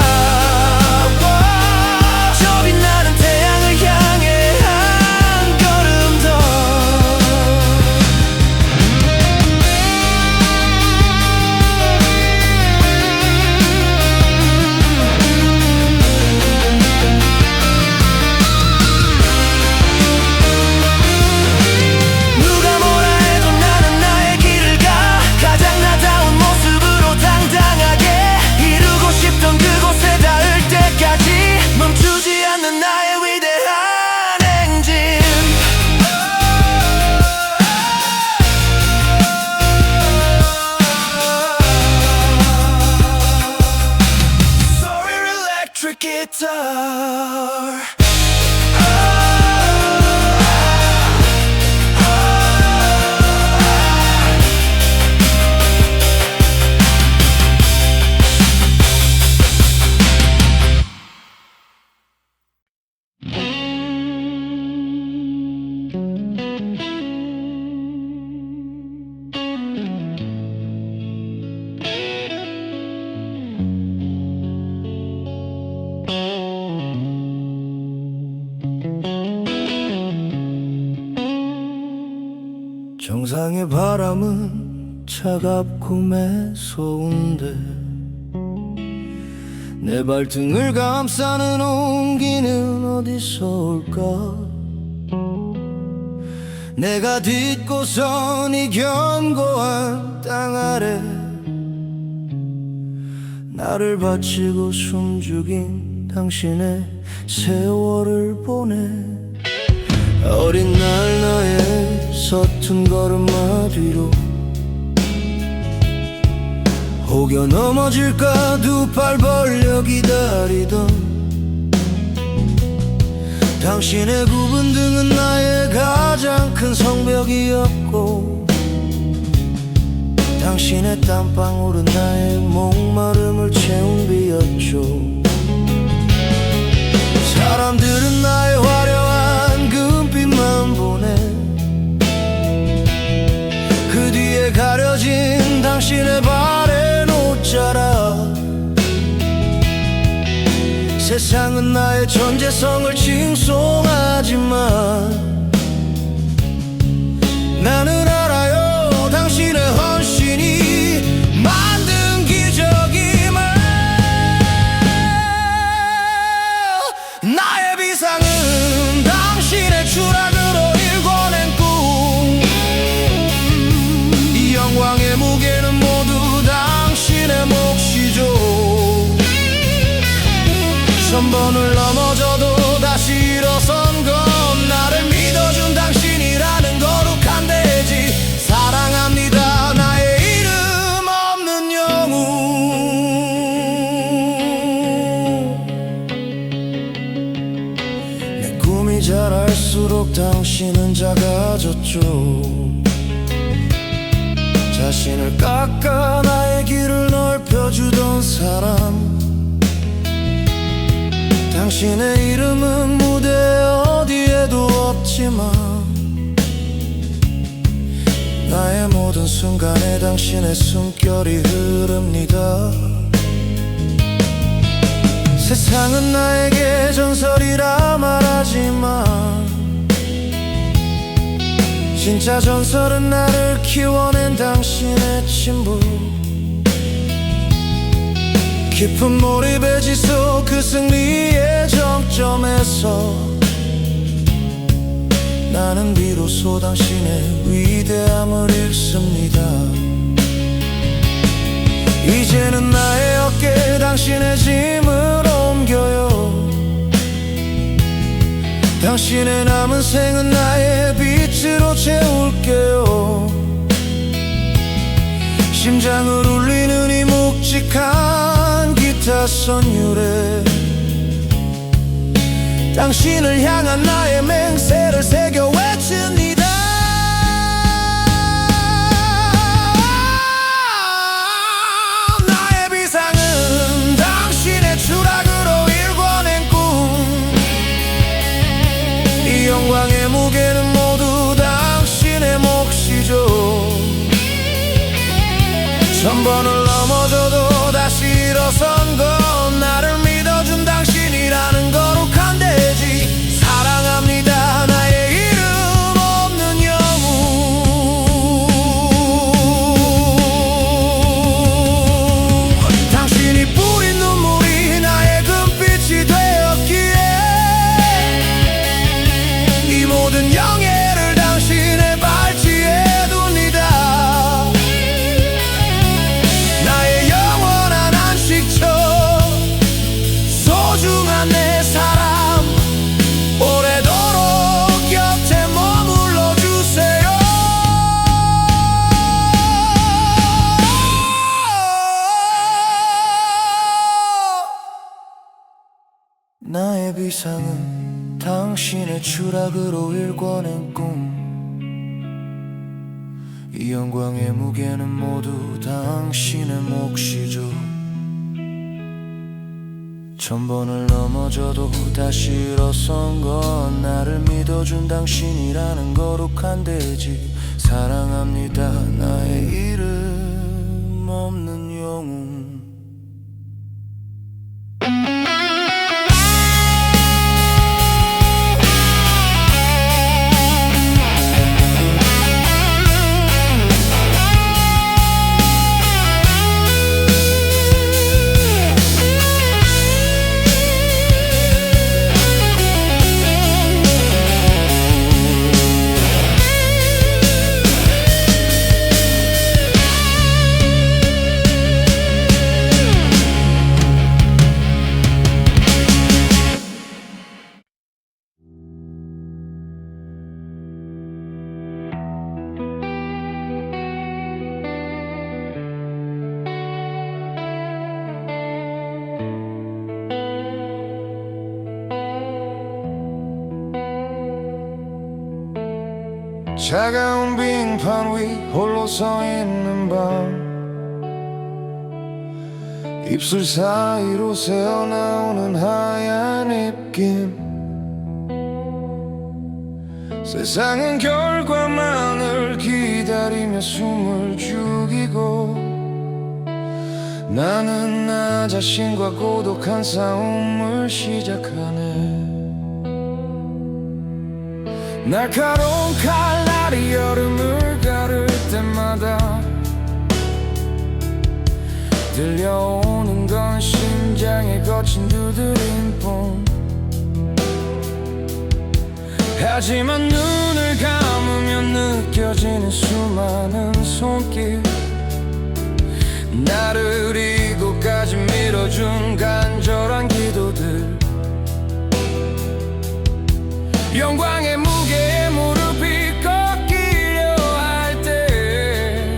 저 빛나는 태양을 향해 한 걸음 더. 세상의 바람은 차갑고 매서운데 내 발등을 감싸는 온기는 어디서 올까. 내가 딛고선 이 견고한 땅 아래 나를 바치고 숨죽인 당신의 세월을 보내. 어린 날 나의 서툰 걸음마 뒤로 혹여 넘어질까 두 팔 벌려 기다리던 당신의 굽은 등은 나의 가장 큰 성벽이었고 당신의 땀방울은 나의 목마름을 채운 비였죠. 사람들은 나의 화려한 금빛만 보네. 그 뒤에 가려진 당신의 발에 놓자라. 세상은 나의 존재성을 칭송하지만 나는 알아요 당신의 헌신이 만든 기적임을. 나의 비상은 당신의 추락으로 일궈낸 꿈. 이 영광의 무게는 모두 당신의 몫이죠. 천 번을 넘어져도 다시 일어선 건 나를 믿어준 당신이라는 거룩한 대지. 사랑합니다 나의 이름 없는 영웅. 내 꿈이 자랄수록 당신은 작아졌죠. 자신을 깎아 나의 길을 넓혀주던 사람. 당신의 이름은 무대 어디에도 없지만 나의 모든 순간에 당신의 숨결이 흐릅니다. 세상은 나에게 전설이라 말하지만 진짜 전설은 나를 키워낸 당신의 친부. 깊은 몰입의 지속 그 승리의 정점에서 나는 비로소 당신의 위대함을 읽습니다. 이제는 나의 어깨에 당신의 짐을 옮겨요. 당신의 남은 생은 나의 빛으로 채울게요. 심장을 울리는 이 묵직한 기타 선율에 당신을 향한 나의 맹세를 새겨 외칩니다. 나의 비상은 당신의 추락으로 일궈낸 꿈. 이 영광의 무게는 모두 당신의 몫이죠. 천 번을 넘어져도 다시 일어선 건 나를 믿어준 당신이라는 거룩한 대지. 사랑합니다 나의 이름 없는 영웅. 당신이 뿌린 눈물이 나의 금빛이 되었기에 이 모든 영예를 당신의 발치에 둡니다. 나의 영원한 안식처 소중한 내 사람 오래도록 곁에 머물러 주세요. 나의 비상은 당신의 추락으로 일궈낸 꿈. 이 영광의 무게는 모두 당신의 몫이죠. 천 번을 넘어져도 다시 일어선 건 나를 믿어준 당신이라는 거룩한 대지. 사랑합니다 나의 이름 없는 영웅. 차가운 빙판 위 홀로 서 있는 밤 입술 사이로 새어나오는 하얀 입김 세상은 결과만을 기다리며 숨을 죽이고 나는 나 자신과 고독한 싸움을 시작하네. 날카로운 칼날이 여름을 가를 때마다 들려오는 건 심장의 거친 두드림뿐. 하지만 눈을 감으면 느껴지는 수많은 손길 나를 이곳까지 밀어준 간절한 기도들 영광의 무게에 무릎이 꺾이려 할 때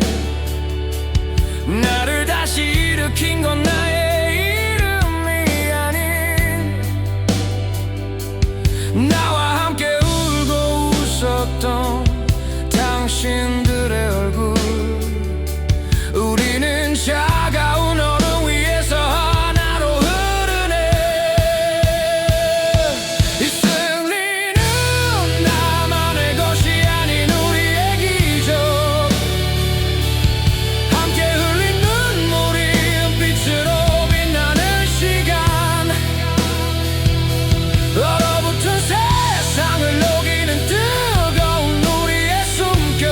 나를 다시 일으킨 건 나의 이름이 아닌 나와 함께 울고 웃었던 당신들의 얼굴 우리는 차가운 얼음 위에서 하나로 흐르네. 이 승리는 나만의 것이 아닌 우리의 기적 함께 흘린 눈물이 빛으로 빛나는 시간 얼어붙은 세상을 녹이는 뜨거운 우리의 숨결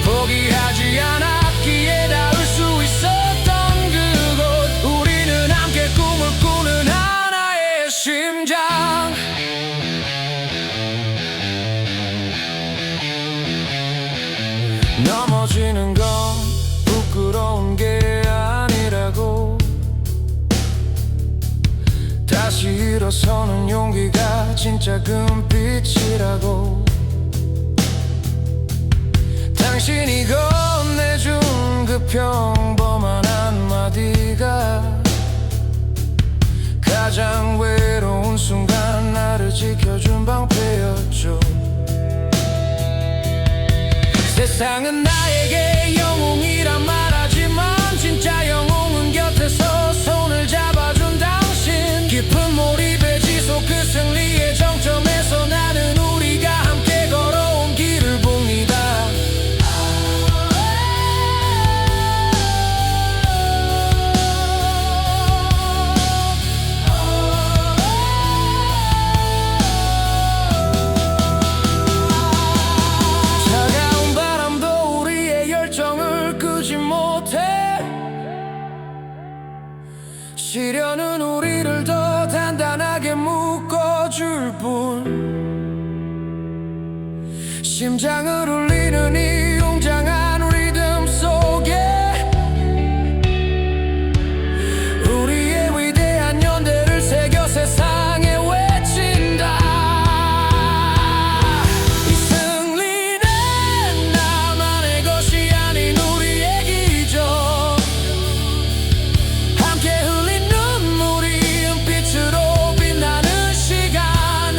포기하지 않았기에 닿을 수 있었던 그곳 우리는 함께 꿈을 꾸는 하나의 심장 넘어지는 건 부끄러운 게 아니라고 다시 일어서는 용기가 진짜 금빛이라고 당신이 건네준 그 평범한 한마디가 가장 외로운 순간 나를 지켜준 방패였죠. 세상은 나에게 영웅이란 말하지만 진짜 영웅은 곁에서 손을 잡아준 당신 깊은 몰입의 지속 그 승리의 정점에서 나는 우리가 함께 걸어온 길을 봅니다. 차가운 바람도 우리의 열정을 끄지 못해 시련은 우리를 더 단단하게 묶어줄 뿐 심장을 울리는 이 웅장한 리듬 속에 우리의 위대한 연대를 새겨 세상에 외친다. 이 승리는 나만의 것이 아닌 우리의 기적 함께 흘린 눈물이 은빛으로 빛나는 시간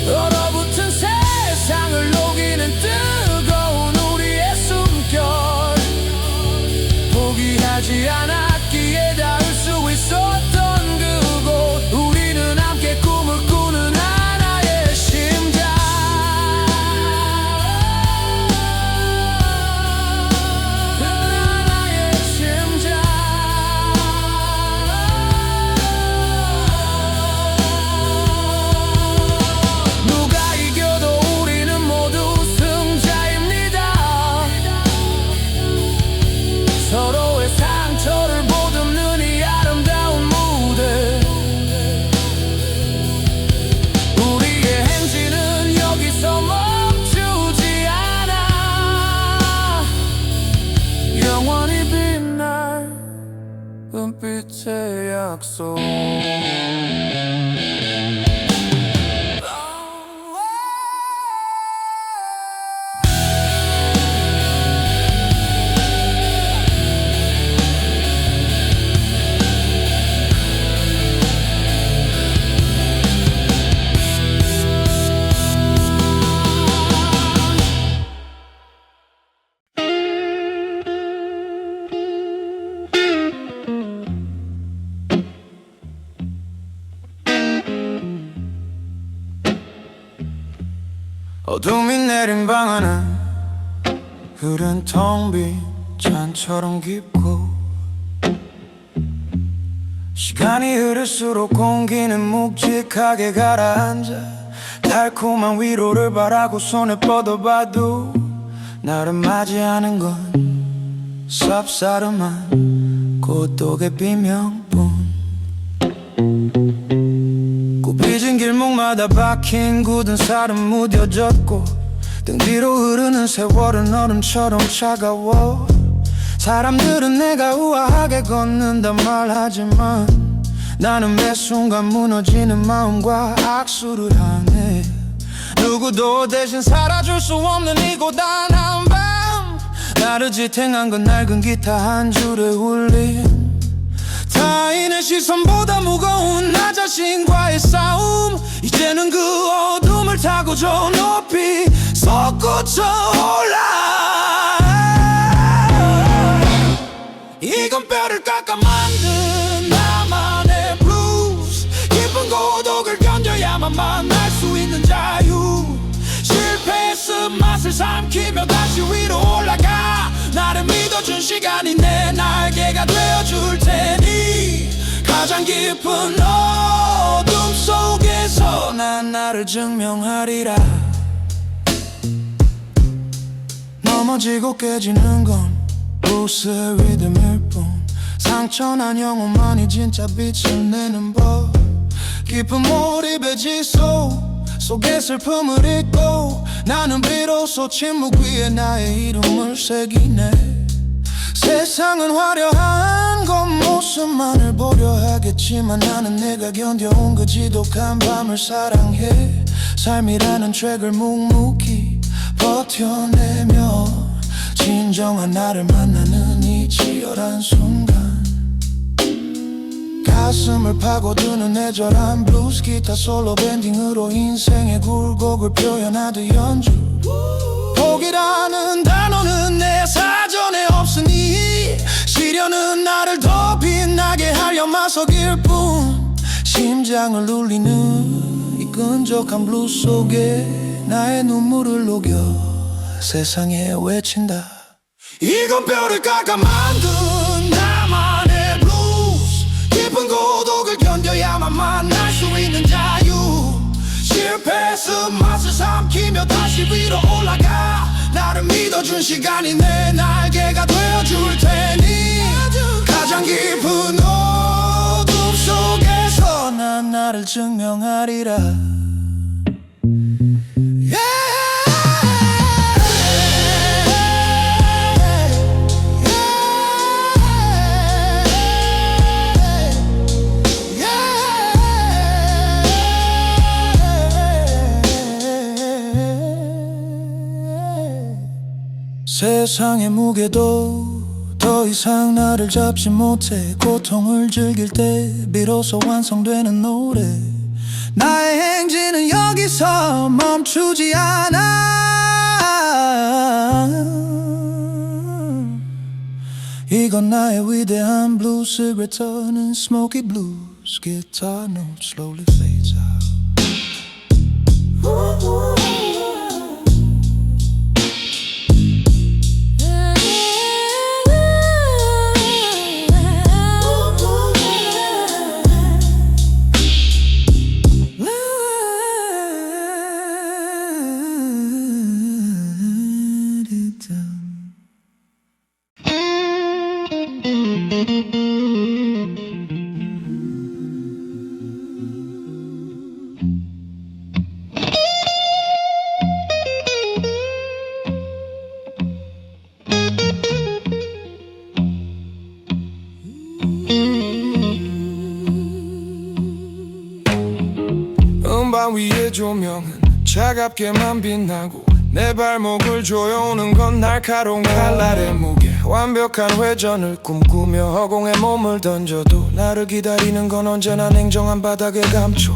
얼어붙은 세상을 녹이는 어둠이 내린 방 안은 흐른 텅 빈 잔처럼 깊고 시간이 흐를수록 공기는 묵직하게 가라앉아 달콤한 위로를 바라고 손을 뻗어봐도 나를 맞이하는 건 쌉싸름한 고독의 비명뿐 굽이진 길목마다 박힌 굳은 살은 무뎌졌고 등 뒤로 흐르는 세월은 얼음처럼 차가워 사람들은 내가 우아하게 걷는다 말하지만 나는 매 순간 무너지는 마음과 악수를 하네 누구도 대신 살아줄 수 없는 이 고단한 밤 나를 지탱한 건 낡은 기타 한 줄의 울림 타인의 시선보다 무거운 나 자신과의 싸움 이제는 그 어둠을 타고 저 높이 솟구쳐 올라 이건 뼈를 깎아 만든 나만의 블루스 깊은 고독을 견뎌야만 만날 수 있는 자유 실패의 쓴맛을 삼키며 다시 위로 올라가 나를 믿어준 시간이 내 날개가 되어줄 테니 가장 깊은 어둠 속에서 난 나를 증명하리라 넘어지고 깨지는 건 블루스의 리듬일 뿐 상처난 영혼만이 진짜 빛을 내는 법 깊은 몰입의 지속 속에 슬픔을 잊고 나는 비로소 침묵 위에 나의 이름을 새기네 세상은 화려한 겉모습만을 보려 하겠지만 나는 내가 견뎌온 그 지독한 밤을 사랑해 삶이라는 트랙을 묵묵히 버텨내며 진정한 나를 만나는 이 치열한 순간 가슴을 파고드는 애절한 블루스 기타 솔로 밴딩으로 인생의 굴곡을 표현하듯 연주 포기라는 단어는 내 사전에 없으니 시련은 나를 더 빛나게 하려 마석일 뿐 심장을 울리는 이 끈적한 블루스 속에 나의 눈물을 녹여 세상에 외친다 이건 뼈를 깎아 만든 나만의 블루스 깊은 고독을 견뎌야만 만날 수 있는 자유 실패의 쓴맛을 삼키며 다시 위로 올라가 나를 믿어준 시간이 내 날개가 되어줄 테니 가장 깊은 어둠 속에서 난 나를 증명하리라 세상의 무게도 더 이상 나를 잡지 못해 고통을 즐길 때 비로소 완성되는 노래 나의 행진은 여기서 멈추지 않아 이건 나의 위대한 블루스 returning smoky blues guitar note slowly fades out 음반 위의 조명은 차갑게만 빛나고 내 발목을 조여오는 건 날카로운 칼날의 무게 완벽한 회전을 꿈꾸며 허공에 몸을 던져도 나를 기다리는 건 언제나 냉정한 바닥의 감초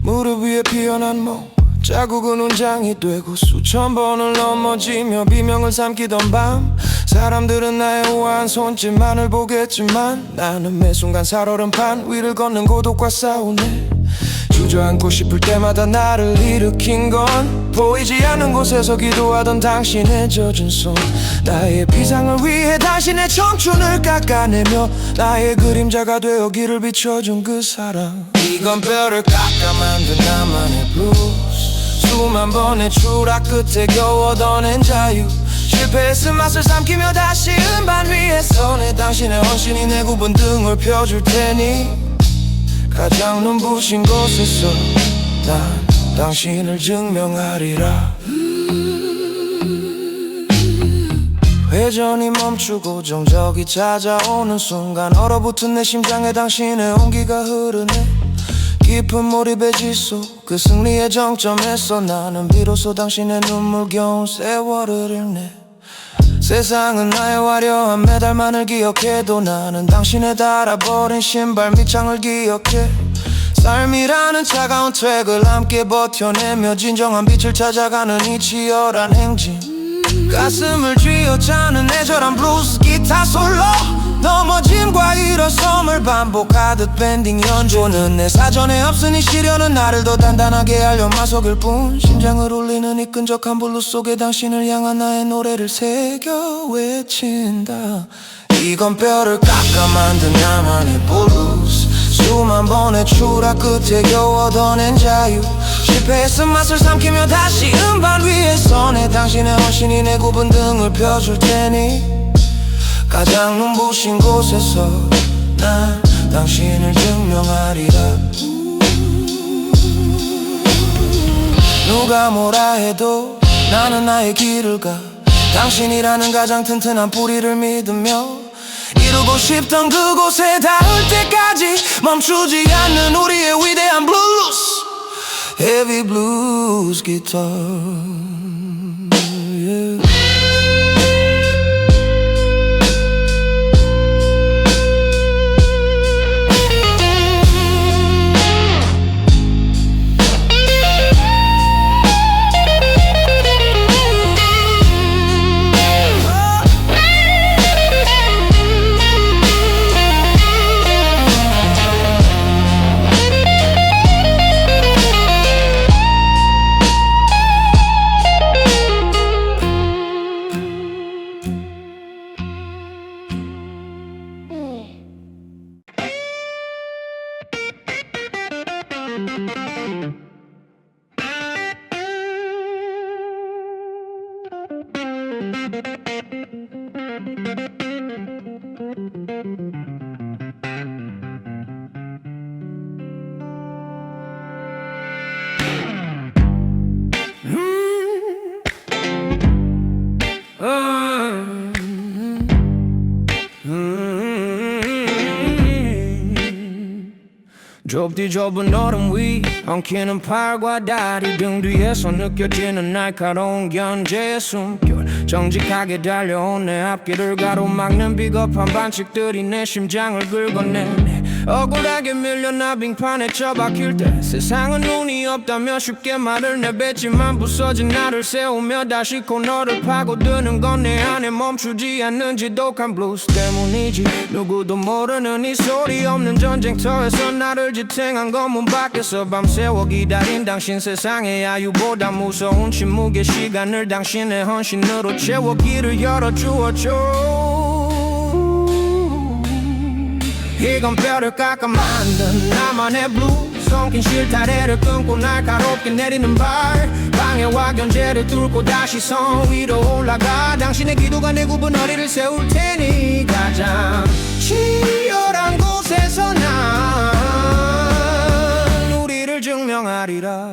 무릎 위에 피어난 몸 자국은 운장이 되고 수천 번을 넘어지며 비명을 삼키던 밤 사람들은 나의 우아한 손짓만을 보겠지만 나는 매 순간 살얼음판 위를 걷는 고독과 싸우네 주저앉고 싶을 때마다 나를 일으킨 건 보이지 않는 곳에서 기도하던 당신의 젖은 손. 나의 비상을 위해 당신의 청춘을 깎아내며 나의 그림자가 되어 길을 비춰준 그 사랑. 이건 뼈를 깎아 만든 나만의 블루스. 수만 번의 추락 끝에 겨우 얻어낸 자유. 실패의 쓴맛을 삼키며 다시 음반 위에 서네. 당신의 헌신이 내 굽은 등을 펴줄 테니 가장 눈부신 곳에서 난 당신을 증명하리라. 회전이 멈추고 정적이 찾아오는 순간 얼어붙은 내 심장에 당신의 온기가 흐르네. 깊은 몰입의 지속 그 승리의 정점에서 나는 비로소 당신의 눈물겨운 세월을 읽네. 세상은 나의 화려한 메달만을 기억해도 나는 당신의 달아버린 신발 밑창을 기억해. 삶이라는 차가운 트랙을 함께 버텨내며 진정한 빛을 찾아가는 이 치열한 행진. 가슴을 쥐어짜는 애절한 블루스 기타 솔로. 넘어짐과 일어섬을 반복하듯 밴딩 연주는 내 사전에 없으니 시련은 나를 더 단단하게 하려 마속일 뿐. 심장을 울리는 이 끈적한 블루스 속에 당신을 향한 나의 노래를 새겨 외친다. 이건 뼈를 깎아 만든 나만의 블루스. 수만 번의 추락 끝에 겨우 얻어낸 자유. 실패의 쓴맛을 삼키며 다시 음반 위에 서네. 당신의 헌신이 내 굽은 등을 펴줄 테니 가장 눈부신 곳에서 난 당신을 증명하리라. 누가 뭐라 해도 나는 나의 길을 가. 당신이라는 가장 튼튼한 뿌리를 믿으며 이루고 싶던 그곳에 닿을 때까지 멈추지 않는 우리의 위대한 블루스. Heavy blues guitar, yeah. 좁디 좁은 얼음 위 엉키는 팔과 다리 등 뒤에서 느껴지는 날카로운 견제의 숨결. 정직하게 달려온 내 앞길을 가로막는 비겁한 반칙들이 내 심장을 긁어내네. 억울하게 밀려나 빙판에 처박힐 때 세상은 운이 없다며 쉽게 말을 내뱉지만 부서진 나를 세우며 다시 코너를 파고드는 건 내 안에 멈추지 않는 지독한 블루스 때문이지. 누구도 모르는 이 소리 없는 전쟁터에서 나를 지탱한 건 문 밖에서 밤새워 기다린 당신. 세상의 야유보다 무서운 침묵의 시간을 당신의 헌신으로 채워 길을 열어주었죠. 이건 뼈를 깎아 만든 나만의 블루. 엉킨 실타래를 끊고 날카롭게 내리는 발. 방해와 견제를 뚫고 다시 성 위로 올라가. 당신의 기도가 내 굽은 허리를 세울 테니 가장 치열한 곳에서 난 우리를 증명하리라.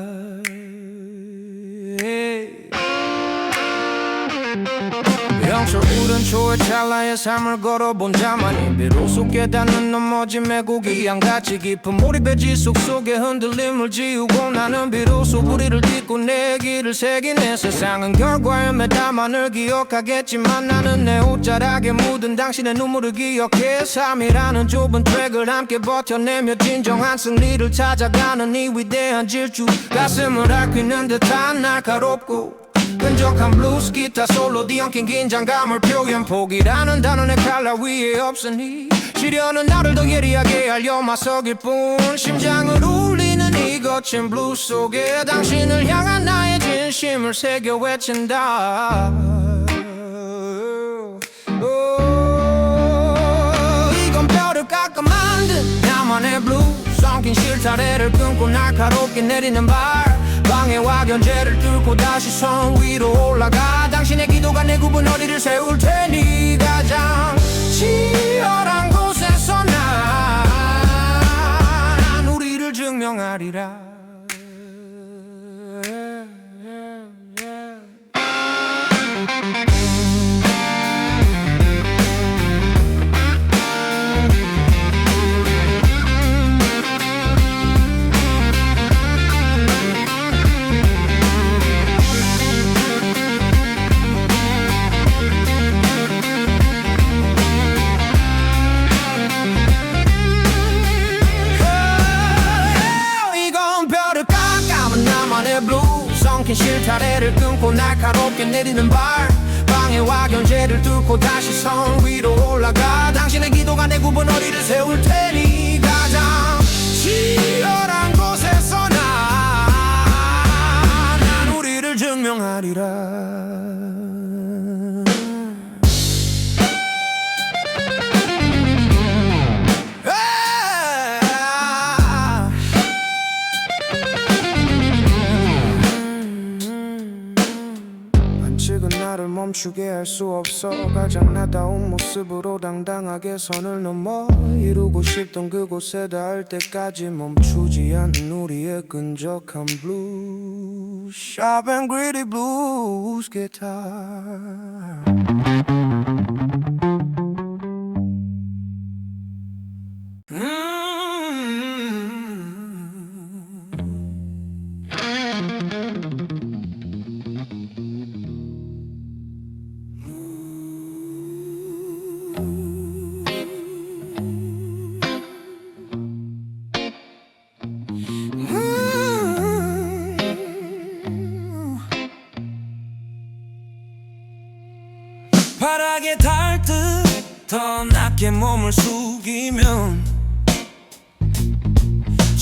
영철 우른 초의 찰나의 삶을 걸어본 자만이 비로소 깨닫는 넘어짐의 고귀함같이 깊은 몰입의 지속 속에 흔들림을 지우고 나는 비로소 우리를 딛고 내 길을 새기네. 세상은 결과에 매다만을 기억하겠지만 나는 내 옷자락에 묻은 당신의 눈물을 기억해. 삶이라는 좁은 트랙을 함께 버텨내며 진정한 승리를 찾아가는 이 위대한 질주. 가슴을 앓히는 듯한 날카롭고 끈적한 블루스 기타 솔로 뒤엉킨 긴장감을 표현. 포기라는 단어의 칼라 위에 없으니 시련은 나를 더 예리하게 하려 맞서길 뿐. 심장을 울리는 거친 블루스 속에 당신을 향한 나의 진심을 새겨 외친다. 이건 뼈를 깎아 만든 나만의 블루. 엉킨 실타래를 끊고 날카롭게 내리는 발. 방해와 견제를 뚫고 다시 성 위로 올라가. 당신의 기도가 내 구분허리를 세울 테니 가장 치열한 곳에서 난 우리를 증명하리라. 엉킨 실타래를 끊고 날카롭게 내리는 발. 방해와 견제를 뚫고 다시 성 위로 올라가. 당신의 기도가 내 구분허리를 세울 테니 가장 치열한 곳에서 난 우리를 증명하리라. 나를 멈추게 할 수 없어. 가장 나다운 모습으로 당당하게 선을 넘어 이루고 싶던 그곳에 닿을 때까지 멈추지 않는 우리의 끈적한 블루. Sharp and gritty blues guitar. 바닥에 닿을 듯 더 낮게 몸을 숙이면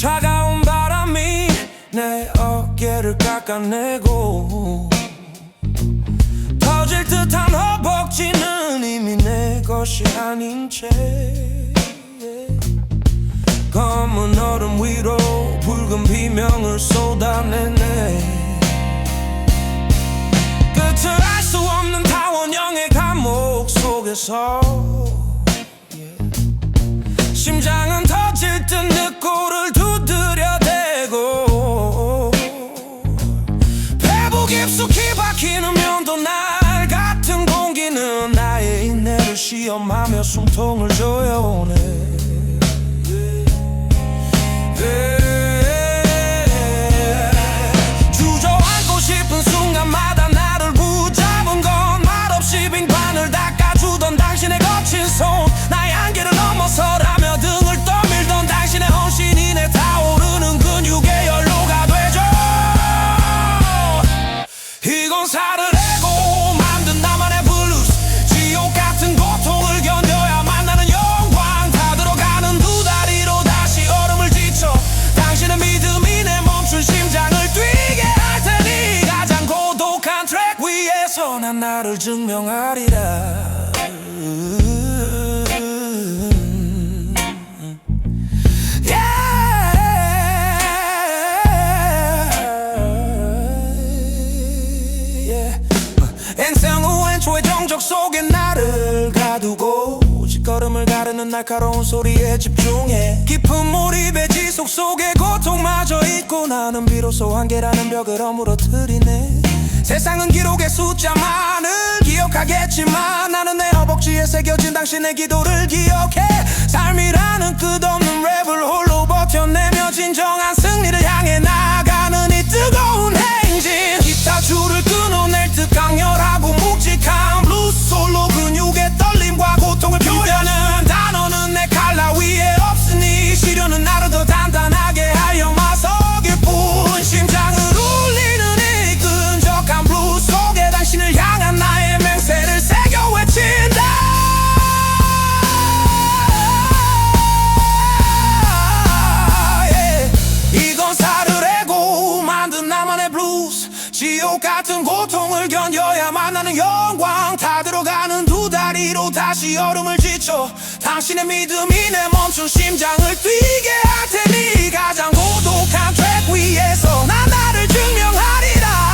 차가운 바람이 내 어깨를 깎아내고 터질 듯한 허벅지는 이미 내 것이 아닌 채 검은 얼음 위로 붉은 비명을 쏟아내네. 끝을 알 수 없는 타원형의 감옥 속에서 심장은 터질 듯 늑골을 두드려대고 배부 깊숙이 박히는 면도 날 같은 공기는 나의 인내를 시험하며 숨통을 조여오네. 주저앉고 싶은 순간마다 나를 붙잡은 건 말없이 빙판을 닦아주던 당신의 거친 손. 나의 한계를 넘어서라며 등을 떠밀던 당신의 헌신이 내 타오르는 근육의 연료가 되죠. 이건 살을 내고 만든 나만의 블루스. 지옥 같은 고통을 견뎌야만 나는 영광. 다 들어가는 두 다리로 다시 얼음을 지쳐 당신의 믿음이 내 멈춘 심장을 뛰게 할 테니 가장 고독한 트랙 위에서 난 나를 증명하리라. 인생 후 왼초의 정적 속에 나를 가두고 걸음을 가르는 날카로운 소리에 집중해. 깊은 몰입의 지속 속에 고통마저 잊고 나는 비로소 한계라는 벽을 허물어뜨리네. 세상은 기록의 숫자만을 기억하겠지만 나는 내 허벅지에 새겨진 당신의 기도를 기억해. 삶이라는 끝없는 랩을 홀로 버텨내며 진정한 승리를 향해 나아가는 이 뜨거운 행진. 기타 줄을 끊어낼 듯 강렬하고 묵직한 블루스 솔로. 근육의 떨림과 고통을 표현하는 단어는 내 칼라 위에 없으니 시련은 나를 더 단단하게 하여 맞서길 뿐. 심장을 울리는 이 끈적한 블루스 속에 당신을 향한 나의 맹세를 새겨 외친다. 고통을 견뎌야 만나는 영광 다 들어가는 두 다리로 다시 얼음을 지쳐 당신의 믿음이 내 멈춘 심장을 뛰게 할 테니 가장 고독한 트랙 위에서 난 나를 증명하리라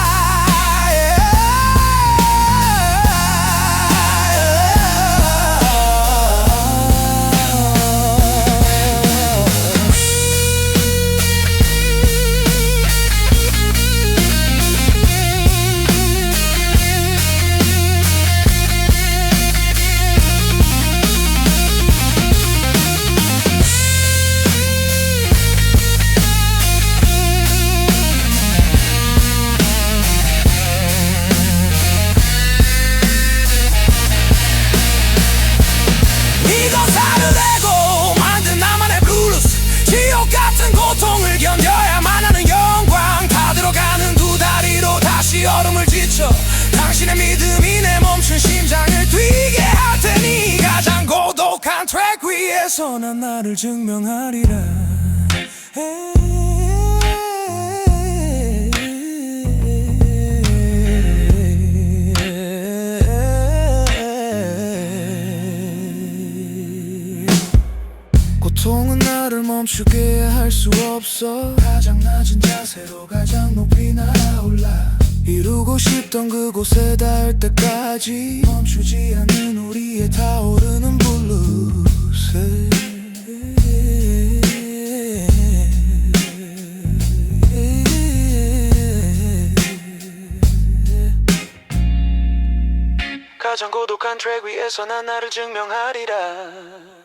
고통을 견뎌야만 하는 영광 다 들어가는 두 다리로 다시 얼음을 지쳐 당신의 믿음이 내 멈춘 심장을 뛰게 할 테니 가장 고독한 트랙 위에서 난 나를 증명하리라 고통은 나를 멈추게 할 수 없어 가장 낮은 자세로 가장 높이 날아올라 이루고 싶던 그곳에 닿을 때까지 멈추지 않는 우리의 타오르는 블루스 가장 고독한 트랙 위에서 난 나를 증명하리라